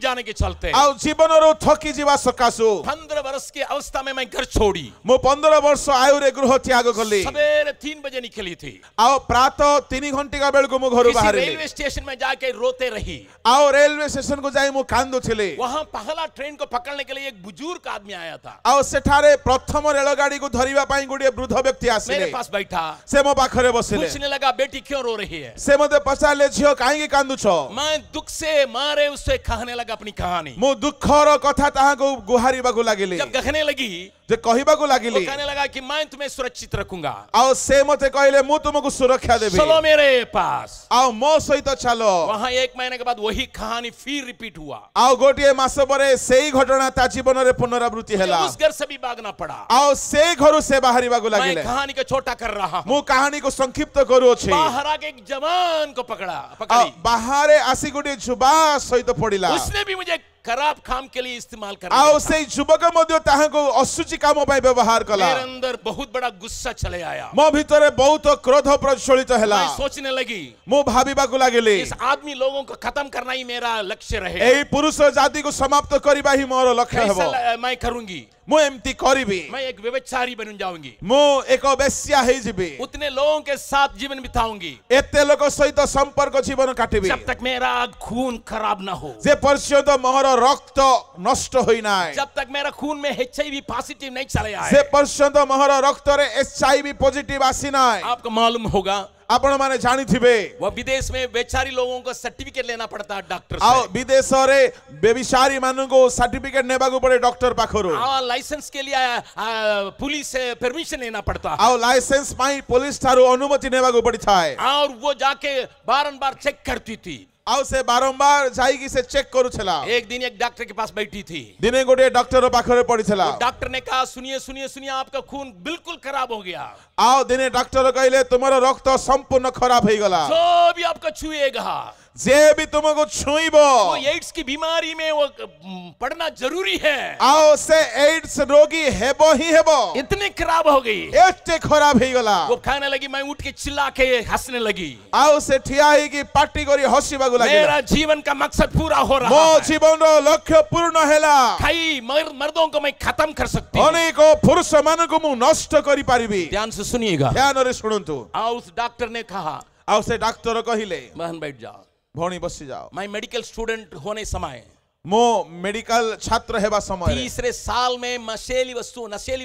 जाने के चलते आओ जीवनरु थकी जीवा सकासु 15 वर्ष की अवस्था में मैं घर छोड़ी। मु 15 वर्ष आयु रे गृह त्याग कली। सवेरे 3 बजे निकली थी। आओ प्रातः 3 घंटा बेलको मु घर किसी बाहरिली। रेलवे स्टेशन में जाके रोते रही। आओ रेलवे स्टेशन को जाई मु कांदुथिले। वहां पहला ट्रेन को पकड़ने के लिए एक बुजुर्ग आदमी आया था। आओ सेठारे प्रथम रेलगाड़ी को धरिबा पाई गुडी वृद्ध व्यक्ति आसिले। मेरे पास बैठा, से मो पाखरे बसिले। पूछने लगा, बेटी क्यों रो रही है? से मते पचारले, झियो काहे कांदुछो? मैं दुख से मारे उससे कहने लगा अपनी कहानी। मु दुखर कथा ताहा को गुहारिबा को लागिले। जब कहने लगी, जे कहिबा को वो लागिले, कहने लगा कि मैं तुम्हें सुरक्षित रखूंगा। आओ से मते कहले मु तुमको सुरक्षा देबी। चलो मेरे पास। आओ मो सहित चलो। वहां 1 महीने के बाद वही कहानी फिर रिपीट हुआ। आओ गोटिए मास परे सेई घटना ता जीवन रे पुनरावृत्ति मुझे हैला। उस घर से भी भागना पड़ा। आओ से घरु से बाहरिबा को मैं लागिले। कहानी को छोटा कर रहा हूं। मु कहानी को संक्षिप्त करू अछि। बाहर आके एक जवान को पकड़ी। बाहरे आसी गोटे जुबा सहित पड़िला। उसने भी मुझे खराब काम के लिए इस्तेमाल कर आओ से युवक मध्य ताहा को असुचि काम पय व्यवहार कला। मेरे अंदर बहुत बड़ा गुस्सा चले आया। मो भितरे बहुत क्रोध प्रज्वलित हैला। मैं सोचने लगी, मु भाबिबा को लागिली, इस आदमी लोगों को खत्म करना ही मेरा लक्ष्य रहे। एई पुरुष जाति को समाप्त करिबा ही मोर लक्ष्य हेबो। कैसे मैं करूंगी? मु एम्ति करिबी। मैं एक व्यभिचारी बन जाऊंगी। मु एक बेश्या हे जिबी। उतने लोगों के साथ जीवन बिताऊंगी एते लोक सहित संपर्क जीवन काटिबी जब तक मेरा खून खराब ना हो, जे पर्यंत मोहर रक्त नष्ट होई नाय, जब तक मेरा खून में HIV पॉजिटिव नहीं चले आए। जे पर्यंत मोहर रक्त रे HIV पॉजिटिव आसी नाय। आपको मालूम होगा, आपण माने जानी थिबे, वो विदेश में बेचारी लोगों को सर्टिफिकेट लेना पड़ता है डॉक्टर से। आओ विदेश रे बेविचारी मानु को सर्टिफिकेट नेबा को पड़े डॉक्टर पाखरो। लाइसेंस के लिए पुलिस से परमिशन लेना पड़ता है। आओ लाइसेंस पाई पुलिस थारू अनुमति नेबा को पड़ी थाए। और वो जाके बारंबार चेक करती थी। आओ से बारंबार जाईगी से चेक करू छला। एक दिन एक डॉक्टर के पास बैठी थी। दिने गोटे डॉक्टर पाखरे पड़ी छला। डॉक्टर ने कहा, सुनिए सुनिए सुनिए, आपका खून बिल्कुल खराब हो गया। आओ दिने डॉक्टर कहले तुम्हारा रक्त संपूर्ण खराब हो गला। जो भी आपको छुएगा, जे भी तुमको छुईबो, वो एड्स की बीमारी में वो पड़ना जरूरी है। आओ से एड्स रोगी हेबो ही हेबो। इतनी खराब हो गई, एते खराब हो गला। वो कहने लगी, मैं उठ के चिल्ला के हंसने लगी। आओ से ठिया ही की पार्टी करी हंसीबा को लागिला। मेरा जीवन का मकसद पूरा हो रहा मो है। जीवन रो लक्ष्य पूर्ण हैला। कई मर्दों को मैं खत्म कर सकती हूं। अनेको पुरुष मान को मु नष्ट करी पारिबी। ध्यान से सुनिएगा। ध्यान रे सुनंतु। उस डॉक्टर ने कहा, आओ से डॉक्टर कहिले, बहन बैठ जाओ। भौणी बसी जाओ। मैं मेडिकल स्टूडेंट होने समय मो मेडिकल छात्र हेबा समय तीसरे साल में नशेली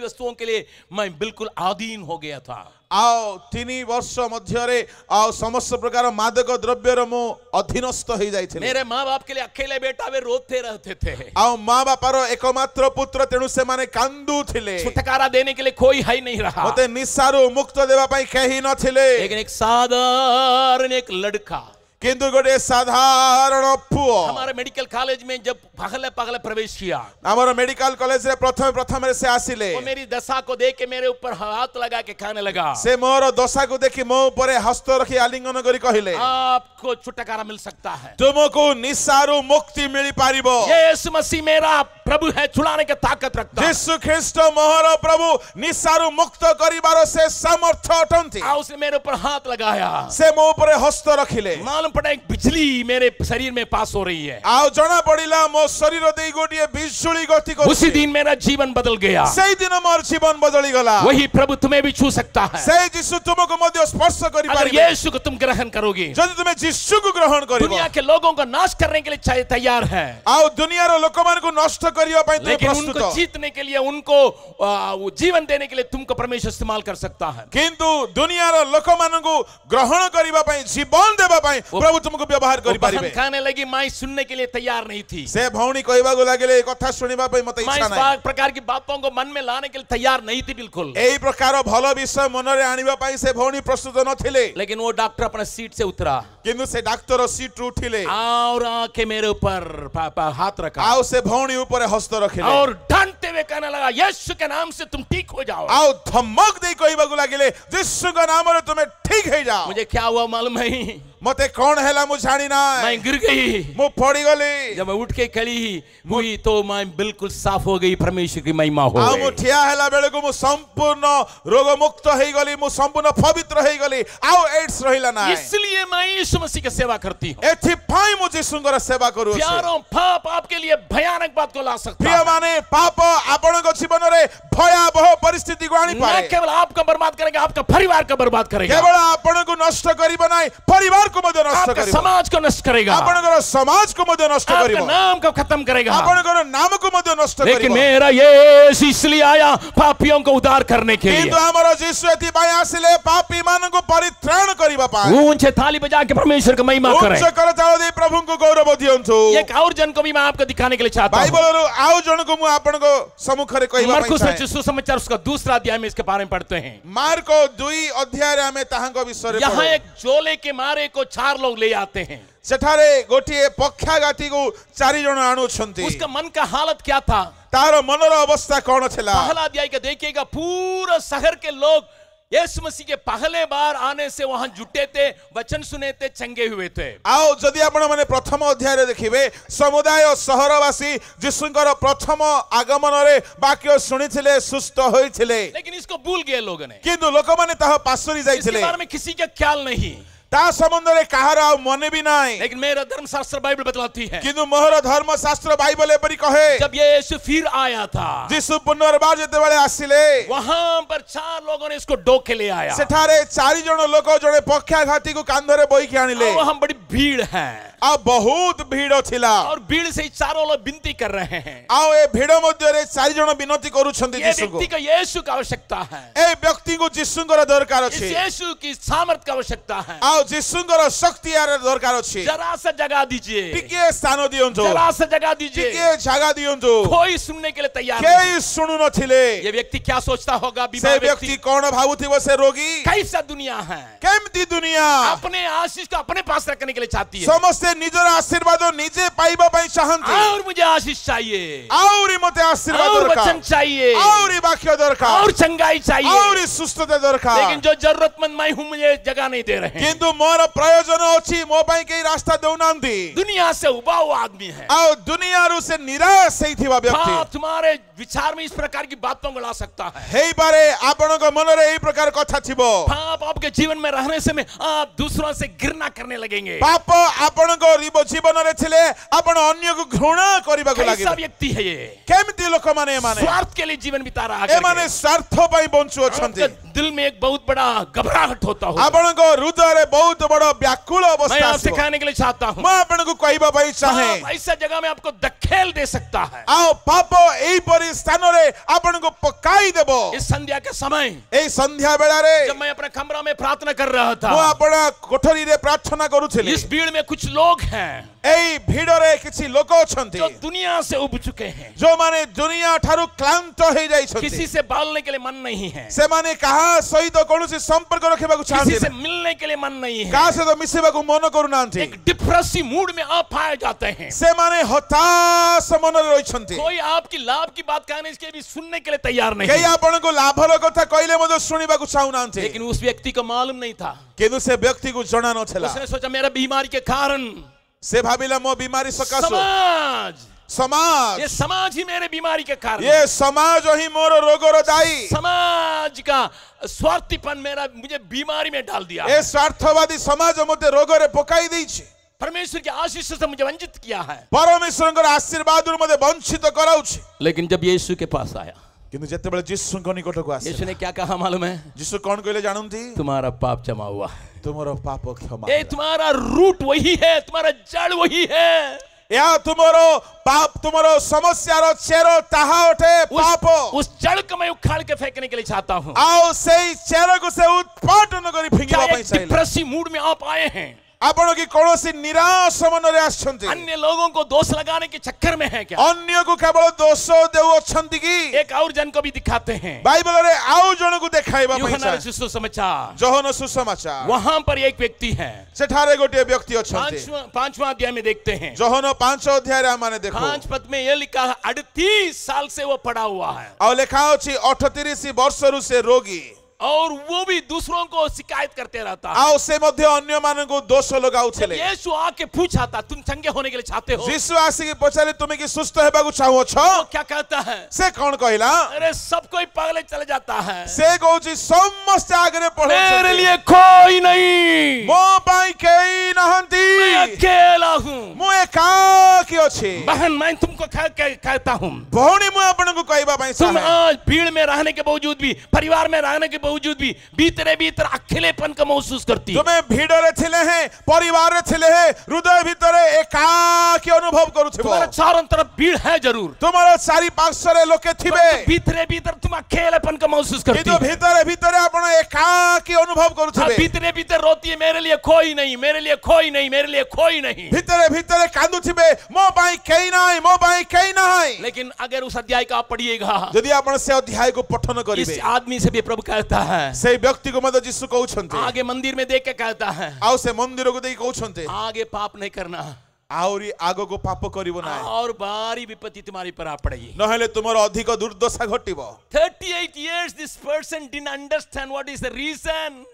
वस्तुओं के लिए मैं बिल्कुल अधीन हो गया था। आओ 3 वर्ष मध्यरे आओ समस्त प्रकार मादक द्रव्यर मो अधीनस्थ हो जाइथिले। मेरे माँ बाप के लिए अकेले बेटा वे रोते रहते थे। आओ माँ बापारो एकमात्र पुत्र तेणु से माने कांदू थिले। छुटकारा देने के लिए कोई है नहीं रहा। मते निसारु मुक्त देवा पई केही नथिले। लेकिन एक साधारण एक लड़का किंतु गोटे साधारण पुओ हमारे मेडिकल कॉलेज में जब पगले प्रवेश किया, हमारा मेडिकल कॉलेज रे प्रथम से आसिले, वो मेरी दशा को देख के मेरे ऊपर हाथ लगा के कहने लगा, से मोर दशा को देखि मो ऊपर हस्त रखी आलिंगन करी कहिले, आपको छुटकारा मिल सकता है, तुमको निसारु मुक्ति मिली पारिबो। यीशु मसीह मेरा प्रभु है, छुड़ाने की ताकत रखता है। यीशु ख्रीष्ट मोहर प्रभु निसारु मुक्त करिबारो से सामर्थ अटंती। उसने मेरे ऊपर हाथ लगाया, से मो ऊपर हस्त रखिले। मालूम पड़ा एक बिजली मेरे शरीर में पास हो रही है। आओ जना पड़िला मो शरीर देई गोटिए बिजुली गति को। उसी दिन मेरा जीवन बदल गया। सही दिन मोर जीवन बदली गला। वही प्रभु तुम्हें भी छू सकता है। सही यीशु तुमको मध्य स्पर्श करि अगर पारिबे। यीशु को तुम ग्रहण करोगे, यदि तुम यीशु को ग्रहण करिबो, दुनिया के लोगों को नाश करने के लिए तैयार है। आओ दुनिया रो लोक मान को नष्ट करियो पई तुम लेकिन प्रस्तुत। उनको जीतने के लिए, उनको वो जीवन देने के लिए तुमको परमेश्वर इस्तेमाल कर सकता है। किंतु दुनिया रो लोक मान को ग्रहण करिबा पई, जीवन देबा पई प्रभु तुमको व्यवहार करि पारिबे। कहने लगी मैं सुनने के लिए तैयार नहीं थी। से भौणी कहबा को लागले कथा सुनिबा पई मते इच्छा नै। मैं इस प्रकार की बातों को मन में लाने के लिए तैयार नहीं थी बिल्कुल। एई प्रकार भलो विषय मन रे आनिबा पई से भौणी प्रस्तुत नथिले। लेकिन वो डॉक्टर अपने सीट से उतरा, किंतु से डॉक्टर सीट उठिले और आके मेरे ऊपर हाथ रखा, आओ से भौणी ऊपर हस्त रखिले और डांटते हुए कहने लगा, यीशु के नाम से तुम ठीक हो जाओ। आओ धमक दे कहबा को लागले, यीशु के नाम रे तुम ठीक हो जाओ। मुझे क्या हुआ मालूम है? मते कौन हैला मु जानी ना। मैं गिर गई, मु पड़ी गली। जब मैं उठ के खड़ी हुई तो मैं बिल्कुल साफ हो गई, परमेश्वर की महिमा हो आ गई। मु ठिया हैला बेले को मु संपूर्ण रोग मुक्त होई गली, मु संपूर्ण पवित्र होई गली। आओ एड्स रहिला ना। इसलिए मैं यीशु मसीह की सेवा करती हूं। एथि पाई मु यीशुंकर सेवा करू छी। प्यारों, पाप आपके लिए भयानक बात को ला सकता प्रिय है। माने पाप आपन को जीवन रे भयावह परिस्थिति को आनी न पाए। केवल आपका बर्बाद करेगा, आपका परिवार का बर्बाद करेगा, केवल आपन को नष्ट करिबो नै, परिवार को मध्य नष्ट आपका करिबो, समाज को नष्ट करेगा, आपन समाज को मध्य नष्ट आपका करिबो, नाम को खत्म करेगा। आपन नाम को मध्य नष्ट करिबो। लेकिन मेरा यीशु इसलिए आया पापियों को उद्धार करने के लिए। किंतु हमरो यीशु एथि पाई आसिले पापी मान को परित्राण करिबा पाए। ऊंचे थाली बजा के परमेश्वर की महिमा करें। उच्च करताल दे प्रभु को गौरव दियंतु। एक और जन को भी मैं आपको दिखाने के लिए चाहता हूं। बाइबल रो आउ जन को मु आपन को सम्मुख रे कहबा पाई मरकुस चाहे। सुसमाचार उसका दूसरा अध्याय में इसके बारे में पढ़ते हैं। मार्को 2 अध्याय रे हमें ताहां विषय रे यहाँ एक जोले के मारे को 4 लोग ले आते हैं। सेठारे गोटिए पक्षाघाती को 4 जन आणु छंती। उसका मन का हालत क्या था? तार मनर अवस्था कौन छला? पहला अध्याय का देखिएगा, पूरा शहर के लोग यीशु मसीह के पहले बार आने से वहां जुटे थे, वचन सुने थे, चंगे हुए थे। आओ जदि आपण माने प्रथम अध्याय रे देखिबे, समुदाय सहरवासी यीशुंकर प्रथम आगमन रे वाक्य सुनिथिले, सुस्त होइथिले। लेकिन इसको भूल गए लोगों ने। किंतु लोक माने ताहा पासुरी इसके जाइथिले। बारे में किसी का ख्याल नहीं। ता संबंध रे कहार आ मने भी नाही। लेकिन मेरा धर्मशास्त्र बाइबल बतलाती है, किंतु मोहर धर्मशास्त्र बाइबल एपरि कहे, जब यीशु फिर आया था, यीशु पुनर्बार जेते बेले आसिले, वहां पर 4 लोगों ने इसको डोके ले आया। सेठारे 4 जन लोक जने पक्षाघाती को कांधरे बोई के आनिले। वहां बड़ी भीड़ है, आ बहुत भीड़ थिला, और भीड़ से 4 लोग विनती कर रहे हैं। आओ ए भीड़ मध्य रे 4 जन विनती करूछंती ये यीशु को। व्यक्ति को यीशु की आवश्यकता है। ए व्यक्ति को यीशुंकर दरकार इस अछि। यीशु की सामर्थ की आवश्यकता है। आओ यीशुंकर शक्ति यार दरकार अछि। जरा सा जगह दीजिए, टिके स्थान दियंतु, जरा सा जगह दीजिए। टिके जगह दियंतु। कोई सुनने के लिए तैयार नहीं। केई सुनु नथिले। ये व्यक्ति क्या सोचता होगा? से बीमार व्यक्ति कोन भाबुथिबो से रोगी? कैसा दुनिया है, केमती दुनिया अपने आशीष को अपने पास रखने के लिए चाहती है। समस्त निजर आशीर्वाद निजे पाइबा पई चाहंती। और मुझे आशीष चाहिए, आउरी मते आशीर्वाद और दरकार, वचन चाहिए, आउरी वाक्य दरकार, और चंगाई चाहिए, आउरी सुस्थता दरकार। लेकिन जो जरूरतमंद मैं हूं मुझे जगह नहीं दे रहे हैं। किंतु मोर प्रयोजन अछि, मो पई के रास्ता देउनांती। दुनिया से उबा हुआ आदमी है। आओ दुनिया रु से निराश हेथिबा व्यक्ति पाप तुम्हारे विचार में इस प्रकार की बातों को ला सकता है। हेई बारे आपन को मन रे एई प्रकार कथा थिबो। पाप आपके जीवन में रहने से में आप दूसरों से घृणा करने लगेंगे। पाप आपन को जीवन रे थिले आपन अन्य को घृणा करिबा को लागे। कैसा व्यक्ति है ये? केमती लोक माने माने स्वार्थ के लिए जीवन बिता रहा ए है। माने स्वार्थ पई बंचु अछंती। दिल में एक बहुत बड़ा घबराहट होता होगा। आपन को हृदय रे बहुत बड़ व्याकुल मैं अवस्था आपसे आसीबो कहने के लिए चाहता हूं, मैं आपनको कहबा पई चाहे पाप ऐसा जगह में आपको धकेल दे सकता है। आओ पाप एई परि स्थान रे आपनको पकाई देबो। इस संध्या के समय एई संध्या बेला रे जब मैं अपने कमरा में प्रार्थना कर रहा था, मु आपना कोठरी रे प्रार्थना करूथिली। इस भीड़ में कुछ लोग हैं एई भीड़ रे किछि लोक अछंती जो दुनिया से उब चुके हैं, जो माने दुनिया ठारू क्लांत हे जाई छथि। किसी से बालने के लिए मन नहीं है, से माने कहा सहित कोनोसी संपर्क रखिबाकू किसी चाहते से नहीं, मिलने के लिए मन नहीं है, कहा से तो मिसिबाकू मन करू नांती। एक डिप्रेसिव मूड में आप पाए जाते हैं। से माने हताश मन रे रहिछंती। कोई आपकी लाभ की बात कहने के भी सुनने के लिए तैयार नहीं कई है। आपनको लाभर कथा कहले मधे सुनिबाकू चाहू नांती, लेकिन उस व्यक्ति को मालूम नहीं था। किंतु से व्यक्ति को जणा नथला। उसने सोचा मेरा बीमारी के कारण से भाबिला मो बीमारी सकासो समाज, समाज, ये समाज ही मेरे बीमारी के कारण, ये समाज ही मोर रोगर दाई, समाज का स्वार्थीपन मुझे बीमारी में डाल दिया। ए स्वार्थवादी समाज मते रोगरे पकाई दैछि। परमेश्वर की आशीष से मुझे वंचित किया है। परमेश्वरଙ୍କର आशीर्वादରୁ मते वंचित कराउछि। लेकिन जब यीशु के पास आया, किंतु जेतेबेले यीशुଙ୍କ निकटକୁ आसे, यीशु ने क्या कहा मालूम है? यीशु कौन कहले जानंती? तुम्हारा पाप क्षमा हुआ है। तुमरो पाप क्षमा। ये तुम्हारा रूट वही है, तुम्हारा जड़ वही है। या तुमरो पाप, तुमरो समस्यारो चेरो ताहा उठे पाप। उस जड़ को मैं उखाड़ के फेंकने के लिए चाहता हूँ। आओ सेई चेरो को से उत्पाटन करी फिंगिबा पई चाहिए। डिप्रेसिव मूड में आप आए हैं, आपण की कोनोसी निराश मनरे आछंती, अन्य लोगों को दोष लगाने के चक्कर में है क्या? अन्य को केवल दोष देउ अछंती की एक और जन को भी दिखाते हैं। बाइबल रे आउ जन को देखाइबा पई यूहन्ना चाहिए। सुसमाचार, जोहन सुसमाचार, वहां पर एक व्यक्ति है, सेठारे गोटे व्यक्ति अछंती। पांचवां अध्याय में देखते हैं, जोहन 5 अध्याय रे माने देखो 5 पद में यह लिखा है 38 साल से वो पड़ा हुआ है आ लेखा अछि 38 वर्षरु से रोगी, और वो भी दूसरों को शिकायत करते रहता है। आओ से मध्य अन्य माने को दोष लगाउछले। यीशु आके पूछा था तुम चंगे होने के लिए चाहते हो? यीशु आसी के पछारे तुमे की सुस्त हेबाकू चाहो छ? वो क्या कहता है? से कौन कहला? अरे सब कोई पागल चले जाता है, से कहउची समस्त आगरे पढो मेरे लिए कोई नहीं, मो पाई केई नहंती, मैं अकेला हूँ। मो एकाकी अछि। बहन मैं तुमको कहता हूँ, भौणी मु आपनको कहबा पई तुम चाहे, आज भीड़ में रहने के बावजूद भी, परिवार में रहने के बावजूद भी भीतर अकेलेपन का महसूस करती है। तुमे भीड़ रे थिले हैं, परिवार रे थिले हैं, हृदय भीतर एकाकी अनुभव करूथिबो। तुम्हारे चारों तरफ भीड़ है जरूर, तुम्हारे चारि पार्श्व रे लोके थिबे, भीतर तुम अकेलेपन का महसूस करती किंतु है। भीतर आपण एकाकी अनुभव करूथिबे। भीतर रोती है मेरे लिए कोई नहीं, मेरे लिए कोई नहीं, मेरे लिए कोई नहीं। भीतर कांदुथिबे मो पाई केई नाही, मो पाई केई नाही। लेकिन अगर उस अध्याय का आप पढ़िएगा, यदि आपण से अध्याय को पठन करिवे, इस आदमी से भी प्रभु कहता है, से व्यक्ति को मदद यीशु कहउछंते, आगे मंदिर में देख के कहता है, आउ से मंदिर को देई कहउछंते, आगे पाप नहीं करना आउरी आगो को पाप करिवो ना, और बारी विपत्ति तुम्हारी पर आ पड़ेगी, नहले तुमरो अधिक दुर्दशा घटिबो। 38 years this person didn't understand what is the reason.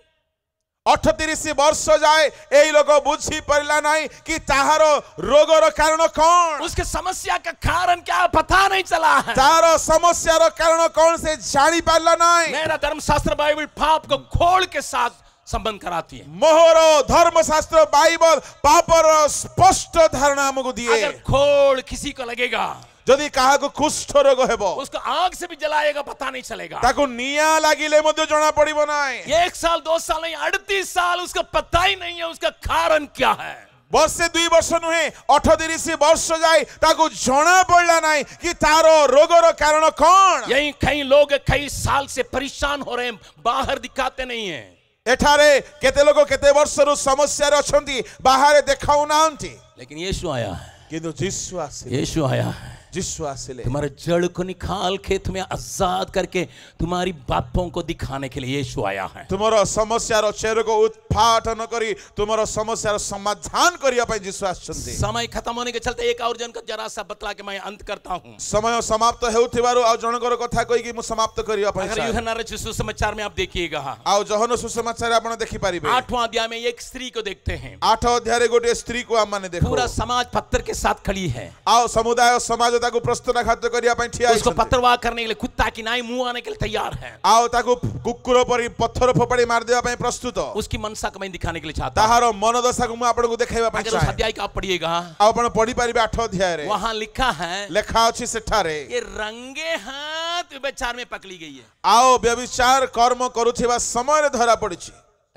38 वर्ष जाए एई लोक बुझी परला नाही कि ताहारो रोगर कारण कोन, उसके समस्या का कारण क्या पता नहीं चला है। तारो समस्यार कारण कोन से जानी पारला नाही। मेरा धर्मशास्त्र बाइबल पाप को खोल के साथ संबंध कराती है। मोहरो धर्मशास्त्र बाइबल पापर स्पष्ट धारणा हमको दिए। अगर खोल किसी को लगेगा, यदि कहा को कुष्ठ रोग हेबो, उसको आग से भी जलाएगा पता नहीं चलेगा, ताको निया लागिले मध्य जणा पड़िबो नाही। 1 साल 2 साल नहीं 38 साल उसका पता ही नहीं है उसका कारण क्या है। वर्षे 2 वर्ष नुहे 38 वर्ष जाए ताको जणा पड़ला नाही कि तारो रोगर कारण कोन। यही कई लोग कई साल से परेशान हो रहे हैं, बाहर दिखाते नहीं है। एठारे केते लोग केते वर्षरु समस्या रे अछंती, बाहर देखाउ नांती, लेकिन यीशु आया है, किंतु यीशु आसे, यीशु आया है, यीशु आसिले तुम्हारे जड़ को निकाल के तुम्हें आजाद करके तुम्हारी बातों को दिखाने के लिए यीशु आया है। तुमरो समस्यार चेर को उत्पाटन करी तुमरो समस्यार समाधान करिया पई यीशु आछंती। समय खत्म होने के चलते एक और जन का जरा सा बतला के मैं अंत करता हूं। समय समाप्त हेउथिबारु आ जनकर कथा कहि कि मु समाप्त करिया पई। अगर यूहन्ना रे सुसमाचार में आप देखिएगा, आ जहन सुसमाचार आपण देखि पारिबे, 8वां अध्याय में एक स्त्री को देखते हैं। 8 अध्याय रे गोटे स्त्री को हम माने देखो, पूरा समाज पत्थर के साथ खड़ी है। आ समुदाय समाज ताको प्रश्न खाद्य करिया पई ठिया उसको पत्थरवाह करने के लिए, कुत्ता की नाई मुंह आने के लिए तैयार है। आ ताको कुकुर परि पत्थर फोपड़ी मार देबा पई प्रस्तुत। उसकी मनसा को मैं दिखाने के लिए चाहता हूं। ताहारो मनोदशा को मु आपण को देखाइबा पई अगर उस अध्याय का आप पढ़िएगा, आपण पढ़ी पारिबे 8 अध्याय रे, वहां लिखा है, लेखा अछि सेठारे, ये रंगे हाथ व्यभिचार में पकड़ी गई है। आओ व्यभिचार कर्म करूथिबा समय रे धरा पड़िछि।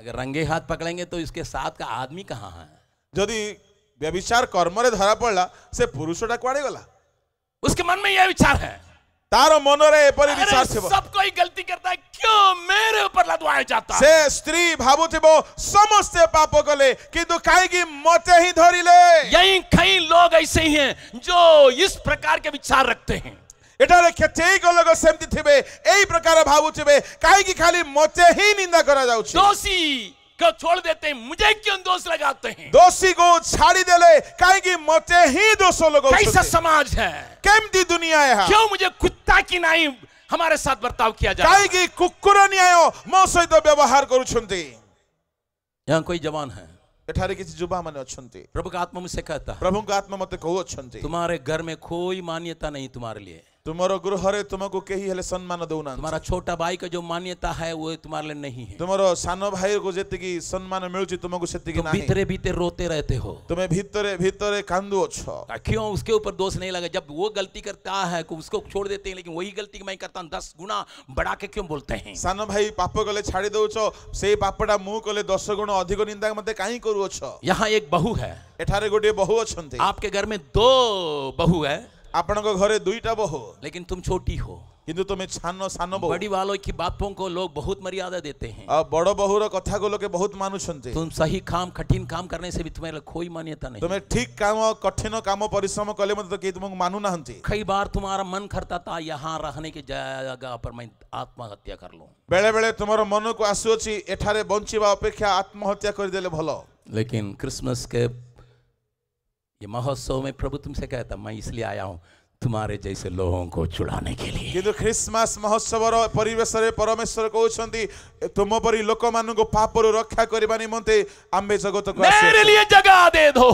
अगर रंगे हाथ पकड़ेंगे तो इसके साथ का आदमी कहाँ है? जदि व्यभिचार कर्म रे धरा पड़ला से पुरुषटा कुआड़े गला? उसके मन में यह विचार है, तार मनरे एपरि अरे विचार थिबो सब कोई गलती करता है, क्यों मेरे ऊपर लदवाया जाता है? से स्त्री भाबुथिबो समस्ते पाप कले किंतु काहे कि मते ही धरिले। यही कई लोग ऐसे ही हैं जो इस प्रकार के विचार रखते हैं। एटारे केतेक लोग सेमति थिबे एई प्रकार भाबुथिबे काहे कि खाली मते ही निंदा करा जाउछि। दोषी को छोड़ देते हैं, मुझे क्यों दोष लगाते हैं? दोषी को छाड़ी देले काहे कि मते ही दोष लगाउछि। कैसा समाज है, केमती दुनिया है? क्यों मुझे कुत्ता की नहीं हमारे साथ बर्ताव किया जाए? काहे कि कुकुर न्याय मो सहित व्यवहार करूछंती। यहाँ कोई जवान है, एठारे किछि युवा माने अछंती, प्रभु का आत्मा मुझसे कहता है, प्रभु का आत्मा मते कहू अछंती, तुम्हारे घर में कोई मान्यता नहीं तुम्हारे लिए। तुमरो गृहरे तुमको केही हेले सम्मान दउना। तुम्हारा छोटा भाई का जो मान्यता है वो तुम्हारे लिए नहीं है। तुमरो सानो भाई को जेतिकी सम्मान मिलुछि तुमको सेतिकी तुम नाही। भीतरे भीतर रोते रहते हो। तुम्हें भीतरे भीतरे कांदो छ। क्यों उसके ऊपर दोष नहीं लगा? जब वो गलती करता है उसको छोड़ देते हैं, लेकिन वही गलती मैं करता हूं 10 गुना बढ़ा के क्यों बोलते हैं? सानो भाई पाप कले छाड़ी दउछ, सेई पापटा मु कले 10 गुण अधिक निंदा मते काई करू छ। यहाँ एक बहू है, एठारे गोटे बहु अछंती। आपके घर में 2 बहू है, आपनको घरे 2टा बहु, लेकिन तुम छोटी हो। किंतु तुम्हें छानो सानो बहु। बड़ी वालों की बातों को लोग बहुत मर्यादा देते हैं। आ बड़ बहुर कथा को लोके बहुत मानुछंती। तुम सही काम कठिन काम करने से भी तुम्हारे कोई मान्यता नहीं। तुम्हें ठीक काम कठिन काम परिश्रम कले मते के तुमको मानु नाहंती। कई बार तुम्हारा मन करता था यहाँ रहने की जगह पर मैं आत्महत्या कर लूं। बेले बेले तुम्हारा मन को आसुछि एठारे बंचिबा अपेक्षा आत्महत्या कर देले भलो। लेकिन क्रिसमस के ये महोत्सव में प्रभु तुमसे कहता, मैं इसलिए आया हूं तुम्हारे जैसे लोगों को छुड़ाने के लिए। किंतु क्रिसमस महोत्सव रो परिवेश रे परमेश्वर कहउछंती तुम परी लोक मान को पाप रो रक्षा करबा निमंते आम्बे जगत को आसे मेरे लिए जगह दे दो।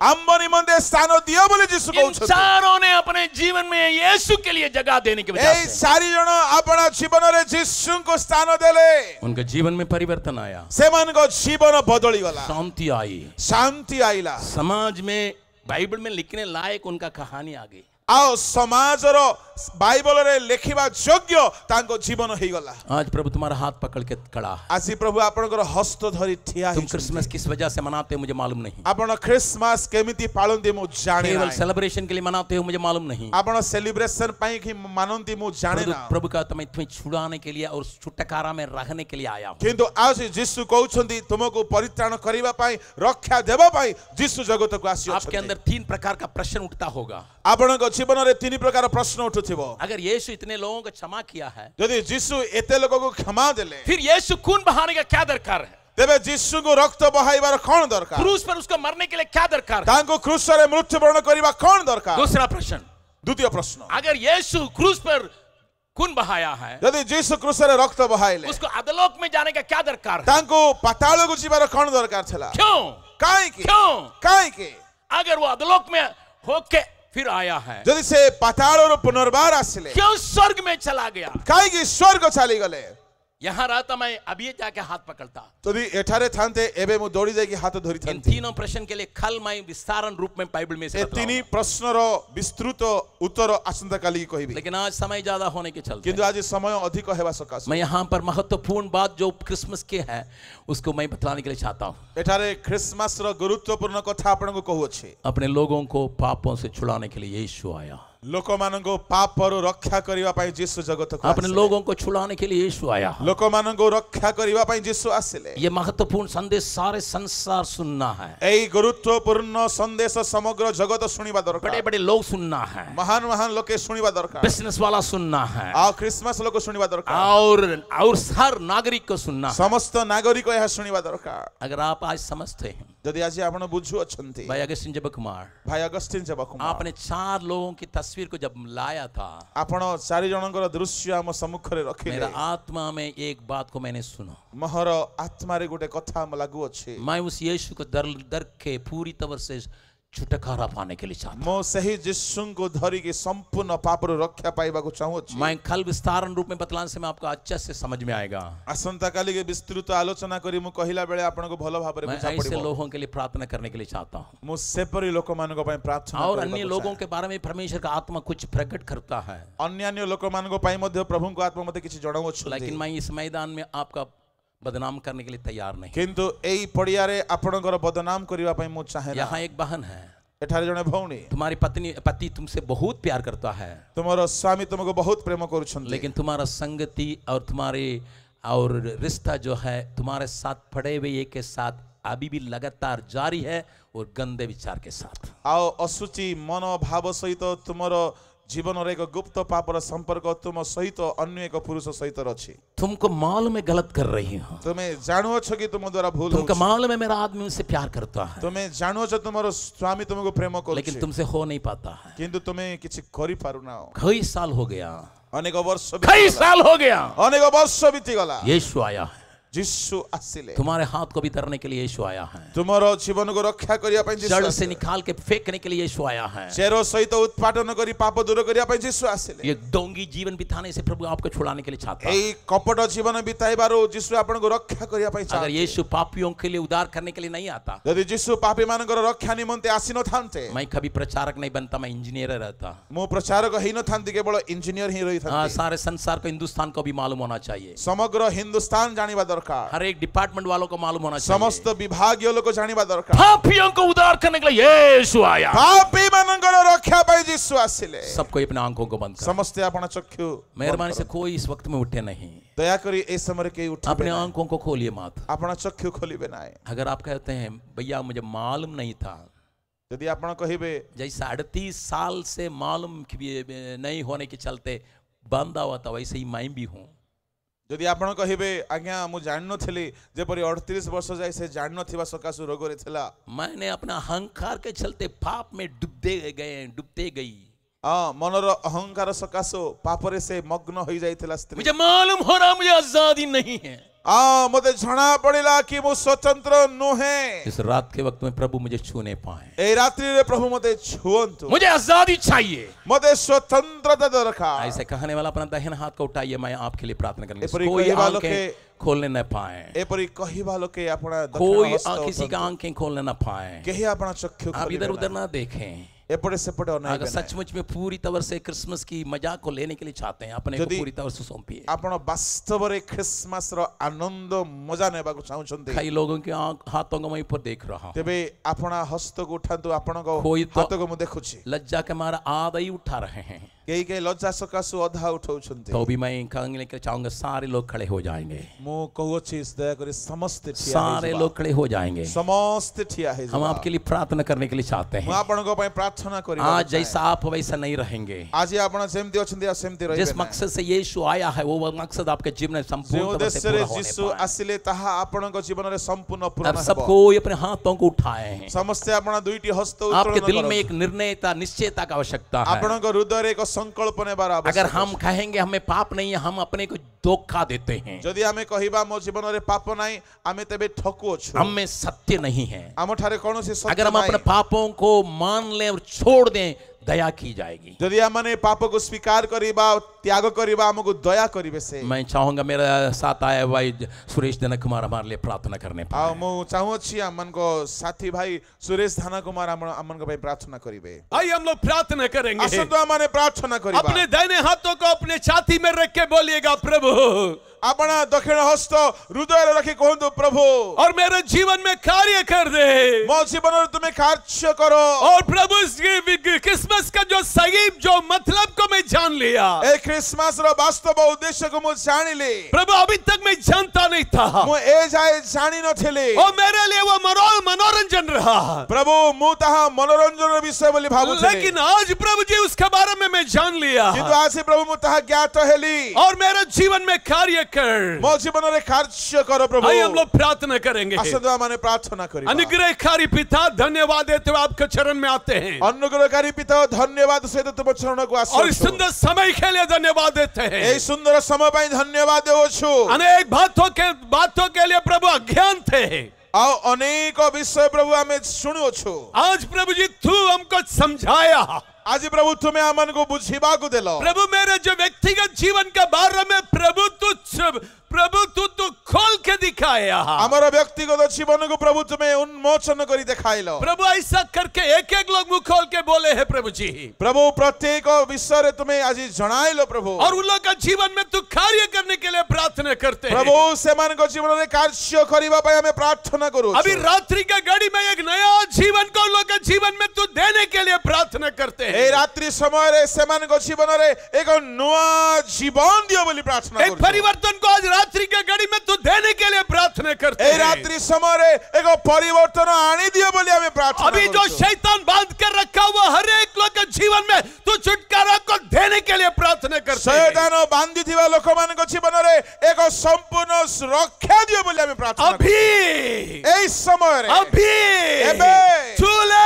आम्ब निमंते स्थान दियो बोले यीशु कहउछंती। इंसानों ने अपने जीवन में यीशु के लिए जगह देने के वजह ए से सारी जण अपना जीवन रे यीशु को स्थान देले, उनके जीवन में परिवर्तन आया, सेमान को जीवन बदली गला, शांति आई, शांति आइला। समाज में बाइबल में लिखने लायक उनका कहानी आ गई। आओ समाज रो बाइबल रे लेखिबा योग्य तांको जीवन हे गला। आज प्रभु तुम्हारा हाथ पकड़ के खड़ा है। आसी प्रभु आपनकर हस्त धरि ठिया तुम क्रिसमस किस वजह से मनाते हो मुझे मालूम नहीं। आपण क्रिसमस केमिति पालंती मु जाने केवल ना। सेलिब्रेशन के लिए मनाते हो मुझे मालूम नहीं। आपण सेलिब्रेशन पाई कि मानंती मु जाने ना। प्रभु का तुम्हें छुड़ाने के लिए और छुटकारा में रहने के लिए आया हूं। किंतु आज यीशु कहउछंती तुमको परित्राण करिबा पाई रक्षा देबा पाई यीशु जगत को आसी। आपके अंदर 3 प्रकार का प्रश्न उठता होगा। आपनक जीवन रे 3 प्रकार प्रश्न उठुथिबो। अगर यीशु इतने लोगों को क्षमा किया है, यदि यीशु एते लोगों को क्षमा देले, फिर यीशु खून बहाने का क्या दरकार है? तेबे यीशु को रक्त बहाइबार कोन दरकार? क्रूस पर उसको मरने के लिए क्या दरकार है? तांको क्रूस रे मृत्युवरण करिबा कोन दरकार? दूसरा प्रश्न, द्वितीय प्रश्न, अगर यीशु क्रूस पर खून बहाया है, यदि यीशु क्रूस रे रक्त बहाइले, उसको अधोलोक में जाने का क्या दरकार है? तांको पाताल को जीवार कोन दरकार छला? क्यों? काहे की? क्यों? काहे की? अगर वो अधोलोक में होके फिर आया है, यदि से पाताल और पुनर्बार आसिले, क्यों स्वर्ग में चला गया? काहे की स्वर्ग चली गले? यहाँ रहता मैं अभी जाके हाथ पकड़ता। यदि एठारे थानते एबे मु दौड़ी जाई कि हाथ धरि इन थानते। तीनों प्रश्न के लिए कल मैं विस्तारण रूप में बाइबल में से ए बतलाऊंगा। तीनी प्रश्नर विस्तृत उत्तर आसंता काली कहिबी। लेकिन आज समय ज्यादा होने के चलते किंतु आज समय अधिक हेबा सकाश मैं यहाँ पर महत्वपूर्ण बात जो क्रिसमस के है उसको मैं बतलाने के लिए चाहता हूँ। एठारे क्रिसमस रो गुरुत्वपूर्ण कथा आपनको कहू अछि। अपने लोगों को पापों से छुड़ाने के लिए यीशु आया। लोक मानको पाप रो रक्षा करिवा पई यीशु जगत को अपने लोगों को छुड़ाने के लिए यीशु आया। लोक मानको रक्षा करिवा पई यीशु आसिले। ये महत्वपूर्ण संदेश सारे संसार सुनना है। एई गुरुत्वपूर्ण संदेश समग्र जगत सुनिबा दरकार। बड़े बड़े लोग सुनना है, महान महान लोके सुनिबा दरकार। बिजनेस वाला सुनना है, आ क्रिसमस लोक सुनिबा दरकार। और हर नागरिक को सुनना है। समस्त नागरिक यह सुनिबा दरकार। अगर आप आज समझते हैं, यदि आज आपण बुझु अछंती भाई अगस्टिन जब कुमार, भाई अगस्टिन जबकुमार, आपने 4 लोगों की तस्वीर को जब लाया था, आपण 4 जनकर दृश्य हम सम्मुख रे रखिले। मेरा आत्मा में एक बात को मैंने सुना। मोहर आत्मा रे गोटे कथा हम लागू अछि। मैं उस यीशु को दर के पूरी तरह से छुटकारा पाने के लिए चाहता हूं। मो सही यीशु को धरि के संपूर्ण पाप रो रक्षा पाइबा को चाहू अछि। मैं कल विस्तारण रूप में बतलाने से मैं आपको अच्छे से समझ में आएगा। असंता काली के विस्तृत आलोचना करी मु कहिला बेले आपण को भलो भाबरे मैं बुझा ऐसे पड़िबो। लोगों के लिए प्रार्थना करने के लिए चाहता हूँ, मु सेपरी लोक मान को पई प्रार्थना और करिबा अन्य को लोगों चाहे। के बारे में परमेश्वर का आत्मा कुछ प्रकट करता है। अन्य लोक मान को पई मध्य प्रभु को आत्मा मते किछि जणाउ अछि। लेकिन मैं इस मैदान में आपका बदनाम करने के लिए तैयार नहीं। किंतु एई पड़ियारे आपणकर बदनाम करिवा पई मु चाहे ना। यहाँ एक बहन है, एठारे जने भौणी, तुम्हारी पति तुमसे बहुत प्यार करता है, तुम्हारा स्वामी तुमको बहुत प्रेम करुछन, लेकिन तुम्हारा संगति और तुम्हारे और रिश्ता जो है तुम्हारे साथ पड़े हुए के साथ अभी भी लगातार जारी है और गंदे विचार के साथ। आओ असुचि मनोभाव सहित तुमरो जीवन रे एक गुप्त पापर संपर्क तुम सहित अन्य एक पुरुष सहित रछि। तुमको मालूम है गलत कर रही हो, तुम्हें जानो छ कि तुम द्वारा भूल तुमको मालूम है मेरा आदमी उनसे प्यार करता है, तुम्हें जानो छ तुम्हारो स्वामी तुमको प्रेम करू, लेकिन तुमसे हो नहीं पाता है। किंतु तुम्हें किछि करि पारु ना। कई साल हो गया, अनेक वर्ष कई साल हो गया, अनेक वर्ष बीती गला। यीशु आया है, यीशु आसिले, तुम्हारे हाथ को भी धरने के लिए यीशु आया है, तुम्हारो जीवन को रक्षा करिया पई यीशु जड़ से निकाल के फेंकने के लिए यीशु आया है, चेरो सहित उत्पादन करी पाप दूर करिया पई यीशु आसिले। ये डोंगी जीवन बिताने से प्रभु आपको छुड़ाने के लिए चाहता है। एई कपट जीवन बिताइबारो यीशु आपन को रक्षा करिया पई चाहता। अगर यीशु पापियों के लिए उद्धार करने के लिए नहीं आता, यदि यीशु पापी मानकर रक्षा निमंते आसी न थांते, मैं कभी प्रचारक नहीं बनता, मैं इंजीनियर रहता। मु प्रचारक हेई न थांती, केवल इंजीनियर ही रही थांती। सारे संसार को, हिंदुस्तान को भी मालूम होना चाहिए, समग्र हिंदुस्तान जानिबा दरकार, हर एक डिपार्टमेंट वालों को मालूम होना चाहिए, समस्त विभागीय लोग जानिबा दरकार। पापियों को उद्धार करने के लिए यीशु आया, पापी मानकर रक्षा पई यीशु आसिले। सबको अपने आंखों को बंद करो, समस्त अपन चक्षु मेहरबानी से कोई इस वक्त में उठे नहीं, दया करी ए समय के उठे, अपने आंखों को खोलिए मत, अपना चक्षु खोलिबे ना। अगर आप कहते हैं भैया मुझे मालूम नहीं था, यदि आपण कहिबे जैसे 38 साल से मालूम नहीं होने के चलते बंद हुआ था, वैसे ही मैं भी हूँ। यदि आपण कहिबे आज्ञा मु जान नथली जेपरि 38 वर्ष जाय से जान नथिबा सकासु रोग रे थिला, मैंने अपना अहंकार के चलते पाप में डूबते गई। मनर अहंकार सकासु पाप रे से मग्न होई जायथिला स्त्री। मुझे मालूम हो रहा मुझे आजादी नहीं है, मते जना पड़िला कि मु स्वतंत्र नोहे। इस रात के वक्त में प्रभु मुझे छूने पाए, ए रात्रि रे प्रभु मते छुअंतु, मुझे आजादी चाहिए, मते स्वतंत्रता दरकार। ऐसे कहने वाला अपना दाहिना हाथ को उठाइए, मैं आपके लिए प्रार्थना करूंगा। एपरि कोई कहिबा लोके आंखें खोलने न पाए, एपरि कहिबा लोके अपना कोई किसी का आंखें खोलने न पाए, केही अपना चक्षु आप इधर उधर ना देखें। एपड़े सेपड़े अगर सचमुच में पूरी तरह से क्रिसमस की मजाक को लेने के लिए चाहते हैं, अपने को पूरी तरह से सौंपिए। आपण वास्तव रे क्रिसमस रो आनंद मजा नेबा को चाहुचंती, कई लोगों के हाथों को मैं ऊपर देख रहा हूं, तेबे आपना हस्त को उठांतु, आपण को हाथ को मु देखुछी, लज्जा के मारा आधा ही उठा रहे हैं, कई लज्जा सकासु अधा उठाउछंती। तो भी मैं कहने के चाहूंगा सारे लोग खड़े हो जाएंगे, मु कहूची दया करी समस्त ठिया, सारे लोग खड़े हो जाएंगे, समस्त ठिया है। हम आपके लिए प्रार्थना करने के लिए चाहते हैं। मु आपण को पय प्रार्थना करी, आज जैसा आप वैसा नहीं रहेंगे, आज आपण जेमती अछंती सेमती रहिबे। जिस मकसद से यीशु आया है वो मकसद आपके जीवन में संपूर्ण रूप से पूरा होने यीशु आसिले ताहा आपण को जीवन रे संपूर्ण पूर्ण अब हो। सबको अपने हाथों को उठाए हैं, समस्त आपण दुईटी हस्त उत्तोलन आपके दिल में एक निर्णयता निश्चयता का आवश्यकता है। आपण को हृदय रे एक संकल्प नेबार आवश्यकता। अगर हम कहेंगे हमें पाप नहीं है, हम अपने को धोखा देते हैं। यदि हमें कहिबा मो जीवन रे पाप नाही, आमे तबे ठकु छु, हम में सत्य नहीं है। आम ठारे कोनोसी सत्य अगर हम अपने पापों को मान लें और छोड़ दें, दया की जाएगी। यदि हमने पाप को स्वीकार करिबा, त्याग करिबा, हमको दया करिबे से। मैं चाहूंगा मेरा साथ आया भाई सुरेश धन कुमार हमारे लिए प्रार्थना करने पाए। मु चाहू छी हमन को साथी भाई सुरेश धन कुमार हमन को भाई प्रार्थना करिबे। आइए हम लोग प्रार्थना करेंगे। असंतो हमने प्रार्थना करिबा। अपने दाहिने हाथों को अपने छाती में रख के बोलिएगा, प्रभु अपना दक्षिण हस्त हृदय रे रखी कहंतु, प्रभु और मेरे जीवन में कार्य कर दे, मो जीवन रे तुम्हें कार्य करो। और प्रभु क्रिसमस का जो सही जो मतलब को मैं जान लिया, ए क्रिसमस रो वास्तव उद्देश्य को मु जानिली। प्रभु अभी तक मैं जानता नहीं था, मु ए जाय जानि नथिली, और मेरे लिए वो मनोरंजन रहा। प्रभु मु ताहा मनोरंजन रो विषय बोली भाबुछली, लेकिन आज प्रभु जी उसके बारे में मैं जान लिया, किंतु आज प्रभु मु ताहा ज्ञात हेली, और मेरे जीवन में कार्य कर, मो जीवन रे कार्य करो प्रभु। आइए हम लोग प्रार्थना करेंगे। असंतो माने प्रार्थना करिबा। अनुग्रहकारी पिता, धन्यवाद देते हुए आपके चरण में आते हैं। अनुग्रहकारी पिता, धन्यवाद से तुम चरण को आसी, और इस सुंदर समय के लिए धन्यवाद देते हैं। ए सुंदर समय पई धन्यवाद देओ छु। अनेक बातों के लिए प्रभु अज्ञान थे, और अनेक विषय प्रभु हमें सुनियो छु। आज प्रभु जी तू हमको समझाया, आज प्रभु तुम्हें आमन को बुझिबा को देलो प्रभु मेरे जो व्यक्तिगत जीवन का बारे में प्रभु तू खोल के दिखाया हमारा व्यक्तिगत जीवन को प्रभु तुम्हें उन्मोचन करी दिखाइलो प्रभु ऐसा करके एक एक लोग मुंह खोल के बोले हैं प्रभु जी प्रभु प्रत्येक विषय रे तुम्हें आज जणाइलो प्रभु और उन लोग का जीवन में तू कार्य करने के लिए प्रार्थना करते हैं प्रभु सेमान को जीवन रे कार्य करिबा पय हमें प्रार्थना करू अभी रात्रि का घड़ी में एक नया जीवन को लोग के जीवन में तू देने के लिए प्रार्थना करते हैं ए रात्रि समय रे सेमान को जीवन रे एक नया जीवन दियो बोली प्रार्थना करू एक परिवर्तन को आज रात्रि के घड़ी में तू देने के लिए प्रार्थना करते हैं ए रात्रि समय रे एक परिवर्तन आनी दियो बोली हमें प्रार्थना अभी जो शैतान बांध कर रखा हुआ हर एक लोग के जीवन में तू छुटकारा को देने के लिए प्रार्थना करते हैं शैतान बांधी थिबा लोक मान को जीवन रे एक संपूर्ण रक्षा दियो बोली हमें प्रार्थना अभी ए समय रे अभी एबे छूले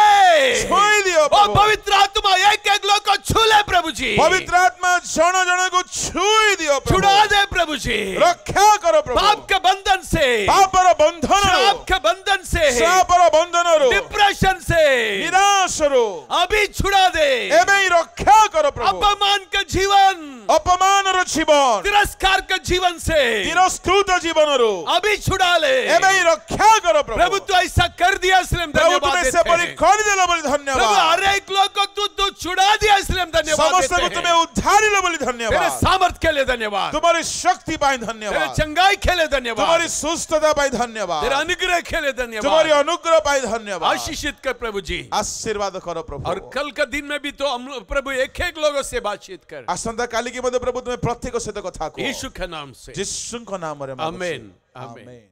दियो ओ पवित्र आत्मा एक एक लोग को छूले प्रभु जी पवित्र आत्मा जन जन को छुई दियो छुड़ा दे प्रभु जी रक्षा करो प्रभु पाप के बंधन से पापर बंधन श्राप के बंधन से श्रापर बंधन रो डिप्रेशन से निराश रो अभी छुड़ा दे एबे रक्षा करो प्रभु अपमान का जीवन अपमान रो जीवन तिरस्कार का जीवन से तिरस्कृत जीवन रो अभी छुड़ा ले एबे रक्षा करो प्रभु प्रभु तू ऐसा कर दिया इसलिए हम प्रभु धन्यवाद तुम्हें देते से बड़ी हैं कर देला बड़ी प्रभु धन्यवाद हर एक लोग को तू छुड़ा दिया इसलिए हम धन्यवाद समस्त देते को हैं तुम्हें उद्धार लो बड़ी तेरे धन्यवाद सामर्थ के लिए धन्यवाद तुम्हारी शक्ति पाए तेरे धन्यवाद चंगाई के लिए धन्यवाद तुम्हारी सुस्थता पाए तेरे धन्यवाद अनुग्रह के लिए तुम्हारी धन्यवाद अनुग्रह पाए धन्यवाद आशीषित कर प्रभु जी आशीर्वाद करो प्रभु और कल का दिन में भी तो हम प्रभु एक एक लोगों से बातचीत कर आसंता काली की मध्य प्रभु तुम्हें प्रत्येक सहित कथा को यीशु के नाम से जिसुଙ୍କ नाम रे आमेन आमेन।